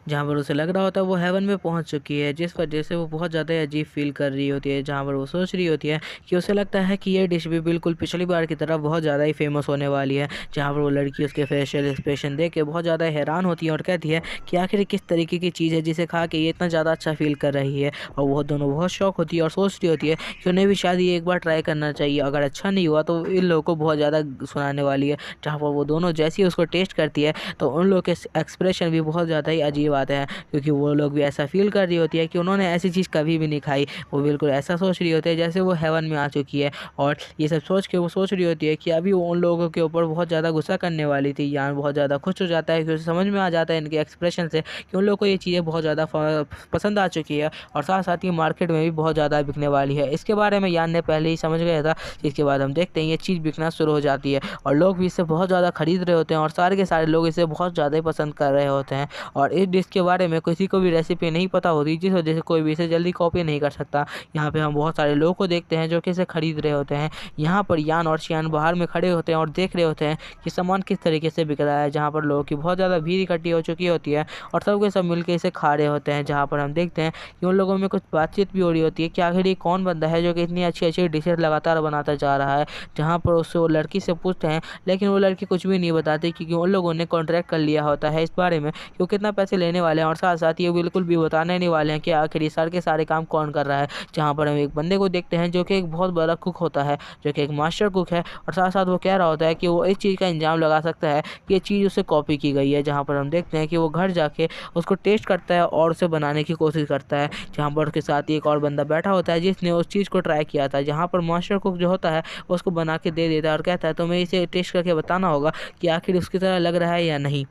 जहाँ पर उसे लग रहा होता है वो हेवन में पहुँच चुकी है, जिस वजह से वो बहुत ज़्यादा अजीब फील कर रही होती है। जहाँ पर वो सोच रही होती है कि उसे लगता है कि ये डिश भी बिल्कुल पिछली बार की तरह बहुत ज़्यादा ही फेमस होने वाली है। जहाँ पर वो लड़की उसके फेशियल एक्सप्रेशन देख के बहुत ज़्यादा हैरान होती है और कहती है कि आखिर किस तरीके की चीज़ है जिसे खा के ये इतना ज़्यादा अच्छा फील कर रही है। और वो दोनों बहुत शौक होती है और सोच रही होती है कि उन्हें भी शायद ये एक बार ट्राई करना चाहिए, अगर अच्छा नहीं हुआ तो इन लोगों को बहुत ज़्यादा सुनाने वाली है। जहाँ पर वो दोनों जैसे ही उसको टेस्ट करती है तो उन लोगों के एक्सप्रेशन भी बहुत ज़्यादा ही अजीब बात है, क्योंकि वो लोग भी ऐसा फील कर रही होती है कि उन्होंने ऐसी चीज़ कभी भी नहीं खाई। वो बिल्कुल ऐसा सोच रही होती है जैसे वो हेवन में आ चुकी है, और ये सब सोच के वो सोच रही होती है कि अभी वो उन लोगों के ऊपर बहुत ज़्यादा गुस्सा करने वाली थी। यान बहुत ज़्यादा खुश हो जाता है, क्योंकि उसे समझ में आ जाता है इनके एक्सप्रेशन से कि उन लोगों को ये चीज़ें बहुत ज़्यादा पसंद आ चुकी है, और साथ साथ ये मार्केट में भी बहुत ज़्यादा बिकने वाली है। इसके बारे में यान ने पहले ही समझ गया था। इसके बाद हम देखते हैं ये चीज़ बिकना शुरू हो जाती है, और लोग भी इसे बहुत ज़्यादा खरीद रहे होते हैं, और सारे के सारे लोग इसे बहुत ज़्यादा ही पसंद कर रहे होते हैं। और इस डिश के बारे में किसी को भी रेसिपी नहीं पता होती, जिस वजह से कोई भी इसे जल्दी कॉपी नहीं कर सकता। यहाँ पे हम बहुत सारे लोगों को देखते हैं जो कि इसे खरीद रहे होते हैं। यहाँ पर यान और शियान बाहर में खड़े होते हैं और देख रहे होते हैं कि सामान किस तरीके से बिक रहा है। जहाँ पर लोगों की बहुत ज़्यादा भीड़ इकट्ठी हो चुकी होती है, और सब के सब मिलकर इसे खा रहे होते हैं। जहाँ पर हम देखते हैं कि उन लोगों में कुछ बातचीत भी हो रही होती है कि आखिर ये कौन बंदा है जो कि इतनी अच्छी अच्छी डिशेज लगातार बनाता जा रहा है। जहाँ पर उससे वो लड़की से पूछते हैं, लेकिन वो लड़की कुछ भी नहीं बताती, क्योंकि उन लोगों ने कॉन्ट्रैक्ट कर लिया होता है इस बारे में कि वो कितना पैसे लेने वाले हैं, और साथ साथ ये बिल्कुल भी बताने नहीं वाले हैं कि आखिर ये सारे के सारे काम कौन कर रहा है। जहाँ पर हम एक बंदे को देखते हैं जो कि एक बहुत बड़ा कुक होता है, जो कि एक मास्टर कुक है, और साथ साथ वो कह रहा होता है कि वो इस चीज़ का इंजाम लगा सकता है कि ये चीज़ उससे कॉपी की गई है। जहाँ पर हम देखते हैं कि वो घर जाके उसको टेस्ट करता है और उसे बनाने की कोशिश करता है। जहाँ पर उसके साथ एक और बंदा बैठा होता है जिसने उस चीज़ को ट्राई किया था। जहाँ पर मास्टर कुक जो होता है उसको बना के दे देता है और कहता है तुम्हें इसे टेस्ट करके बताना होगा कि आखिर उसकी तरह लग रहा है या नहीं,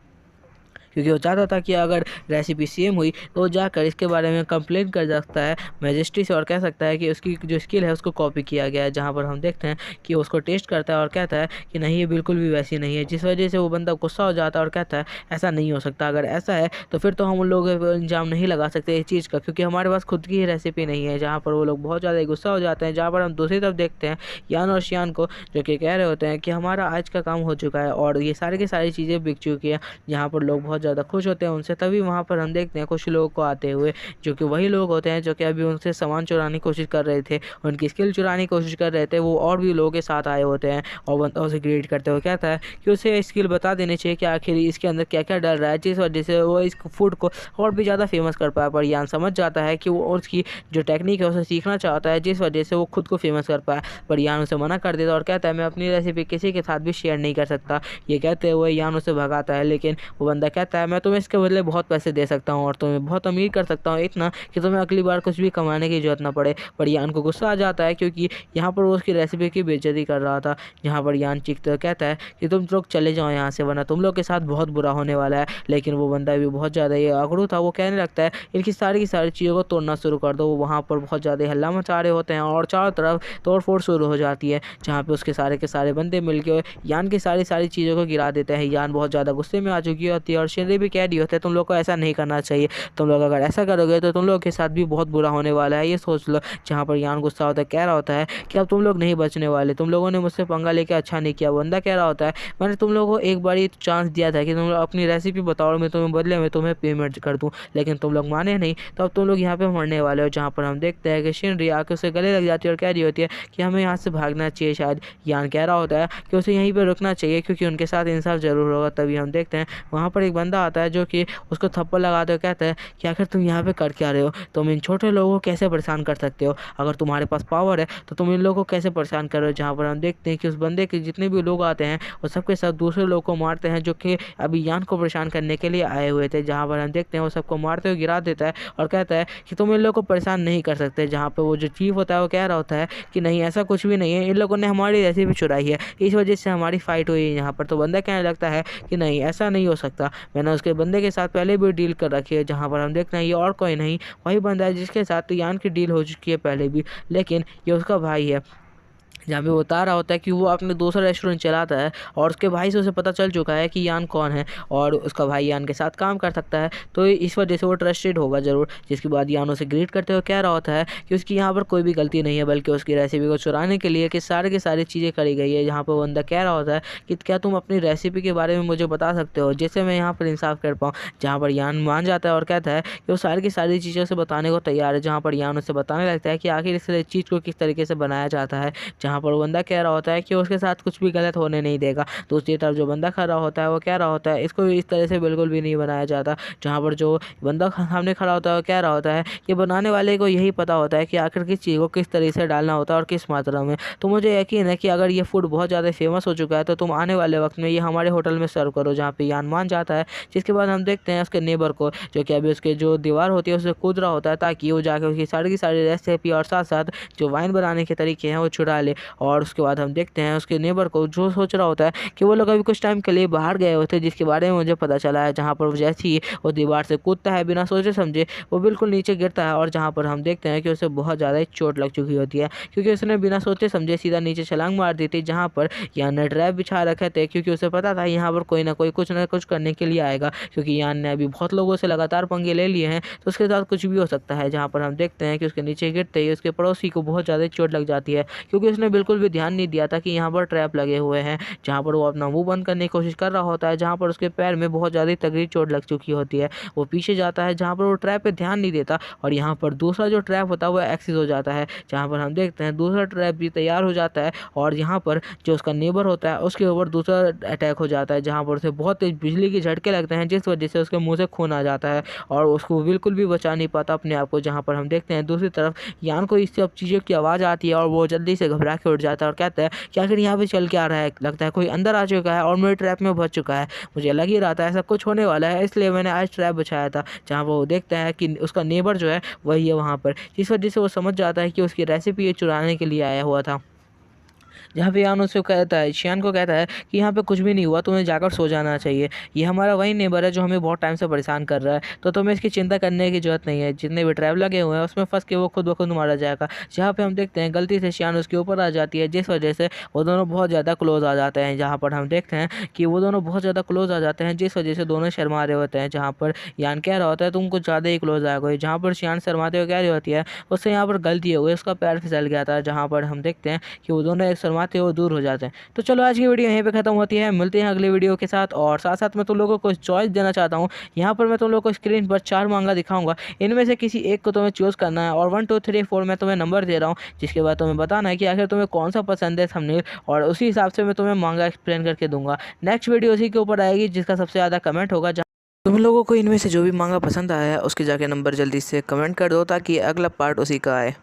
क्योंकि वो चाहता था कि अगर रेसिपी सेम हुई तो वो जाकर इसके बारे में कंप्लेन कर सकता है मैजिस्ट्री से, और कह सकता है कि उसकी जो स्किल है उसको कॉपी किया गया है। जहाँ पर हम देखते हैं कि उसको टेस्ट करता है और कहता है कि नहीं, ये बिल्कुल भी वैसी नहीं है, जिस वजह से वो बंदा गुस्सा हो जाता है और कहता है ऐसा नहीं हो सकता। अगर ऐसा है तो फिर तो हम उन लोगों पर इल्ज़ाम नहीं लगा सकते इस चीज़ का, क्योंकि हमारे पास खुद की ही रेसिपी नहीं है। जहाँ पर वो लोग बहुत ज़्यादा गुस्सा हो जाते हैं। जहाँ पर हम दूसरी तरफ देखते हैं यान और शियान को, जो कि कह रहे होते हैं कि हमारा आज का काम हो चुका है और ये सारी की सारी चीज़ें बिक चुकी हैं। यहाँ पर लोग बहुत ज़्यादा खुश होते हैं उनसे। तभी वहाँ पर हम देखते हैं कुछ लोगों को आते हुए, जो कि वही लोग होते हैं जो कि अभी उनसे सामान चुराने की कोशिश कर रहे थे, उनकी स्किल चुराने की कोशिश कर रहे थे। वो और भी लोगों के साथ आए होते हैं, और बंदा उसे ग्रीट करते हुए कहता है कि उसे स्किल बता देनी चाहिए कि आखिर इसके अंदर क्या क्या डल रहा है, जिस वजह से वो इस फूड को और भी ज़्यादा फेमस कर पाए। पर यान समझ जाता है कि वो उसकी जो टेक्निक है उसे सीखना चाहता है, जिस वजह से वो खुद को फेमस कर पाए। पर यान उसे मना कर देता और कहता है मैं अपनी रेसिपी किसी के साथ भी शेयर नहीं कर सकता। ये कहते हुए यान उसे भगाता है, लेकिन वो बंदा कहता है मैं तुम्हें इसके बदले बहुत पैसे दे सकता हूँ और तुम्हें बहुत अमीर कर सकता हूँ, इतना कि तुम्हें अगली बार कुछ भी कमाने की जरूरत ना पड़े। पर यान को गुस्सा आ जाता है, क्योंकि यहाँ पर वो उसकी रेसिपी की बेइज्जती कर रहा था। यहाँ पर यान चीखते हुए कहता है कि तुम लोग चले जाओ यहाँ से, वरना तुम लोग के साथ बहुत बुरा होने वाला है। लेकिन वो बंदा भी बहुत ज़्यादा ये अकड़ू था, वो कहने लगता है इनकी सारी की सारी चीज़ों को तोड़ना शुरू कर दो। वो वहाँ पर बहुत ज़्यादा हल्ला मचा रहे होते हैं और चारों तरफ तोड़ फोड़ शुरू हो जाती है, जहाँ पे उसके सारे के सारे बंदे मिलकर यान की सारी सारी चीज़ों को गिरा देते हैं। यान बहुत ज़्यादा गुस्से में आ चुकी होती है, और शिनरी भी कह रही होती है तुम लोग को ऐसा नहीं करना चाहिए, तुम लोग अगर ऐसा करोगे तो तुम लोग के साथ भी बहुत बुरा होने वाला है, ये सोच लो। जहाँ पर यान गुस्सा होता है, कह रहा होता है कि अब तुम लोग नहीं बचने वाले, तुम लोगों ने मुझसे पंगा लेके अच्छा नहीं किया। बंदा कह रहा होता है मैंने तुम लोगों को एक बार चांस दिया था कि तुम लोग अपनी रेसिपी बताओ और मैं तुम्हें बदले में तुम्हें पेमेंट कर दूँ, लेकिन तुम लोग माने नहीं, तो अब तुम लोग यहाँ पे मरने वाले हो। जहाँ पर हम देखते हैं कि शिनरी आके उसे गले लग जाती है और कह रही होती है कि हमें यहाँ से भागना चाहिए। शायद यान कह रहा होता है कि उसे यहीं पर रुकना चाहिए, क्योंकि उनके साथ इंसाफ जरूर होगा। तभी हम देखते हैं वहाँ पर एक बंदा आता है जो कि उसको थप्पड़ लगाते हुए कहता है कि आखिर तुम यहाँ पे कर क्या रहे हो, तुम इन छोटे लोगों को कैसे परेशान कर सकते हो, अगर तुम्हारे पास पावर है तो तुम इन लोगों को कैसे परेशान कर रहे हो। जहाँ पर हम देखते हैं कि उस बंदे के जितने भी लोग आते हैं वो सबके साथ दूसरे लोगों को मारते हैं जो कि अभी यान को परेशान करने के लिए आए हुए थे। जहाँ पर हम देखते हैं वो सबको मारते हुए गिरा देता है और कहता है कि तुम इन लोगों को परेशान नहीं कर सकते। जहाँ पर वो जो चीफ होता है वो कह रहा होता है कि नहीं, ऐसा कुछ भी नहीं है, इन लोगों ने हमारी रेसिपी चुराई है, इस वजह से हमारी फाइट हुई है यहाँ पर। तो बंदा कहने लगता है कि नहीं, ऐसा नहीं हो सकता, मैंने उसके बंदे के साथ पहले भी डील कर रखी है। जहाँ पर हम देखते हैं ये और कोई नहीं, वही बंदा है जिसके साथ यान की डील हो चुकी है पहले भी, लेकिन ये उसका भाई है। जहाँ पे वो बता रहा होता है कि वो अपने दूसरा रेस्टोरेंट चलाता है और उसके भाई से उसे पता चल चुका है कि यान कौन है और उसका भाई यान के साथ काम कर सकता है, तो इस वजह से वो ट्रस्टेड होगा ज़रूर। जिसके बाद यान उसे ग्रीट करते हुए कह रहा होता है कि उसकी यहाँ पर कोई भी गलती नहीं है, बल्कि उसकी रेसिपी को चुराने के लिए कि सारे की सारी चीज़ें करी गई है। जहाँ पर वो बंदा कह रहा होता है कि क्या तुम अपनी रेसिपी के बारे में मुझे बता सकते हो जिससे मैं यहाँ पर इंसाफ कर पाऊँ। जहाँ पर यान मान जाता है और कहता है कि वो सारी की सारी चीज़ें उसे बताने को तैयार है। जहाँ पर यान उसे बताने लगता है कि आखिर इस चीज़ को किस तरीके से बनाया जाता है। जहाँ जहाँ पर वो बंदा कह रहा होता है कि उसके साथ कुछ भी गलत होने नहीं देगा। दूसरी तरफ जो बंदा खड़ा होता है वो कह रहा होता है इसको इस तरह से बिल्कुल भी नहीं बनाया जाता। जहाँ पर जो बंदा सामने खड़ा होता है वो कह रहा होता है कि बनाने वाले को यही पता होता है कि आखिर किस चीज़ को किस तरह से डालना होता है और किस मात्रा में। तो मुझे यकीन है कि अगर ये फूड बहुत ज़्यादा फेमस हो चुका है तो तुम आने वाले वक्त में ये हमारे होटल में सर्व करो। जहाँ पे यान मान जाता है, जिसके बाद हम देखते हैं उसके नेबर को, जो कि अभी उसके जो दीवार होती है उससे कूद रहा होता है ताकि वो जाकर उसकी सारी की सारी रेसिपी और साथ साथ जो वाइन बनाने के तरीके हैं वो छुड़ा ले। और उसके बाद हम देखते हैं उसके नेबर को, जो सोच रहा होता है कि वो लोग अभी कुछ टाइम के लिए बाहर गए होते हैं, जिसके बारे में मुझे पता चला है। जहाँ पर वो जैसे ही वो दीवार से कूदता है बिना सोचे समझे, वो बिल्कुल नीचे गिरता है और जहाँ पर हम देखते हैं कि उसे बहुत ज़्यादा चोट लग चुकी होती है, क्योंकि उसने बिना सोचे समझे सीधा नीचे छलांग मार दी थी। जहाँ पर यान ने ट्रैप बिछा रखे थे, क्योंकि उसे पता था यहाँ पर कोई ना कोई कुछ ना कुछ करने के लिए आएगा, क्योंकि यान ने अभी बहुत लोगों से लगातार पंगे ले लिए हैं, तो उसके साथ कुछ भी हो सकता है। जहाँ पर हम देखते हैं कि उसके नीचे गिरते ही उसके पड़ोसी को बहुत ज़्यादा चोट लग जाती है, क्योंकि उसने बिल्कुल भी ध्यान नहीं दिया था कि यहाँ पर ट्रैप लगे हुए हैं। जहाँ पर वो अपना मुंह बंद करने की कोशिश कर रहा होता है, जहाँ पर उसके पैर में बहुत ज़्यादा तगड़ी चोट लग चुकी होती है। वो पीछे जाता है जहाँ पर वो ट्रैप पे ध्यान नहीं देता, और यहाँ पर दूसरा जो ट्रैप होता है वो एक्सिस हो जाता है। जहाँ पर हम देखते हैं दूसरा ट्रैप भी तैयार हो जाता है, और यहाँ पर जो उसका नेबर होता है उसके ऊपर दूसरा अटैक हो जाता है, जहाँ पर उसे बहुत तेज बिजली के झटके लगते हैं, जिस वजह से उसके मुंह से खून आ जाता है और उसको बिल्कुल भी बचा नहीं पाता अपने आप को। जहाँ पर हम देखते हैं दूसरी तरफ यान को इस सब चीज़ों की आवाज़ आती है और वो जल्दी से घबरा के उठ जाता है और कहता है कि आखिर यहाँ पे चल के आ रहा है, लगता है कोई अंदर आ चुका है और मेरे ट्रैप में फंस चुका है। मुझे लग ही रहा था ऐसा कुछ होने वाला है, इसलिए मैंने आज ट्रैप बिछाया था। जहाँ वो देखता है कि उसका नेबर जो है वही है वहाँ पर, जिस वजह से वो समझ जाता है कि उसकी रेसिपी ये चुराने के लिए आया हुआ था। जहाँ पे यान उसको कहता है, शियान को कहता है कि यहाँ पे कुछ भी नहीं हुआ, तुम्हें जाकर सो जाना चाहिए। ये हमारा वही नेबर है जो हमें बहुत टाइम से परेशान कर रहा है, तो तुम्हें इसकी चिंता करने की जरूरत नहीं है। जितने भी ट्रैप लगे हुए हैं उसमें फंस के वो खुद ब खुद मारा जाएगा। जहाँ पे हम देखते हैं गलती से शियान उसके ऊपर आ जाती है, जिस वजह से वो दोनों बहुत ज़्यादा क्लोज आ जाते हैं। जहाँ पर हम देखते हैं कि वो दोनों बहुत ज़्यादा क्लोज आ जाते हैं, जिस वजह से दोनों शर्मा रहे होते हैं। जहाँ पर यान कह रहा होता है तुम कुछ ज़्यादा ही क्लोज आ गए, जहाँ पर शियान शर्माते हुए कह रही होती है उससे यहाँ पर गलती हो गई, उसका पैर फिसल गया था। जहाँ पर हम देखते हैं कि वो दोनों एक शर्माते हुए दूर हो जाते हैं। तो चलो आज की वीडियो यहीं पे खत्म होती है, मिलते हैं अगले वीडियो के साथ। और साथ साथ मैं तुम लोगों को चॉइस देना चाहता हूँ। यहाँ पर मैं तुम लोगों को स्क्रीन पर 4 मांगा दिखाऊंगा, इनमें से किसी एक को तुम्हें चूज़ करना है, और 1 2 3 4 मैं तुम्हें नंबर दे रहा हूँ, जिसके बाद तुम्हें बताना है कि आखिर तुम्हें कौन सा पसंद है थंबनेल, और उसी हिसाब से मैं तुम्हें मांगा एक्सप्लेन करके दूंगा। नेक्स्ट वीडियो उसी के ऊपर आएगी जिसका सबसे ज़्यादा कमेंट होगा। तुम लोगों को इनमें से जो भी मांगा पसंद आया है उसके जाके नंबर जल्दी से कमेंट कर दो, ताकि अगला पार्ट उसी का आए।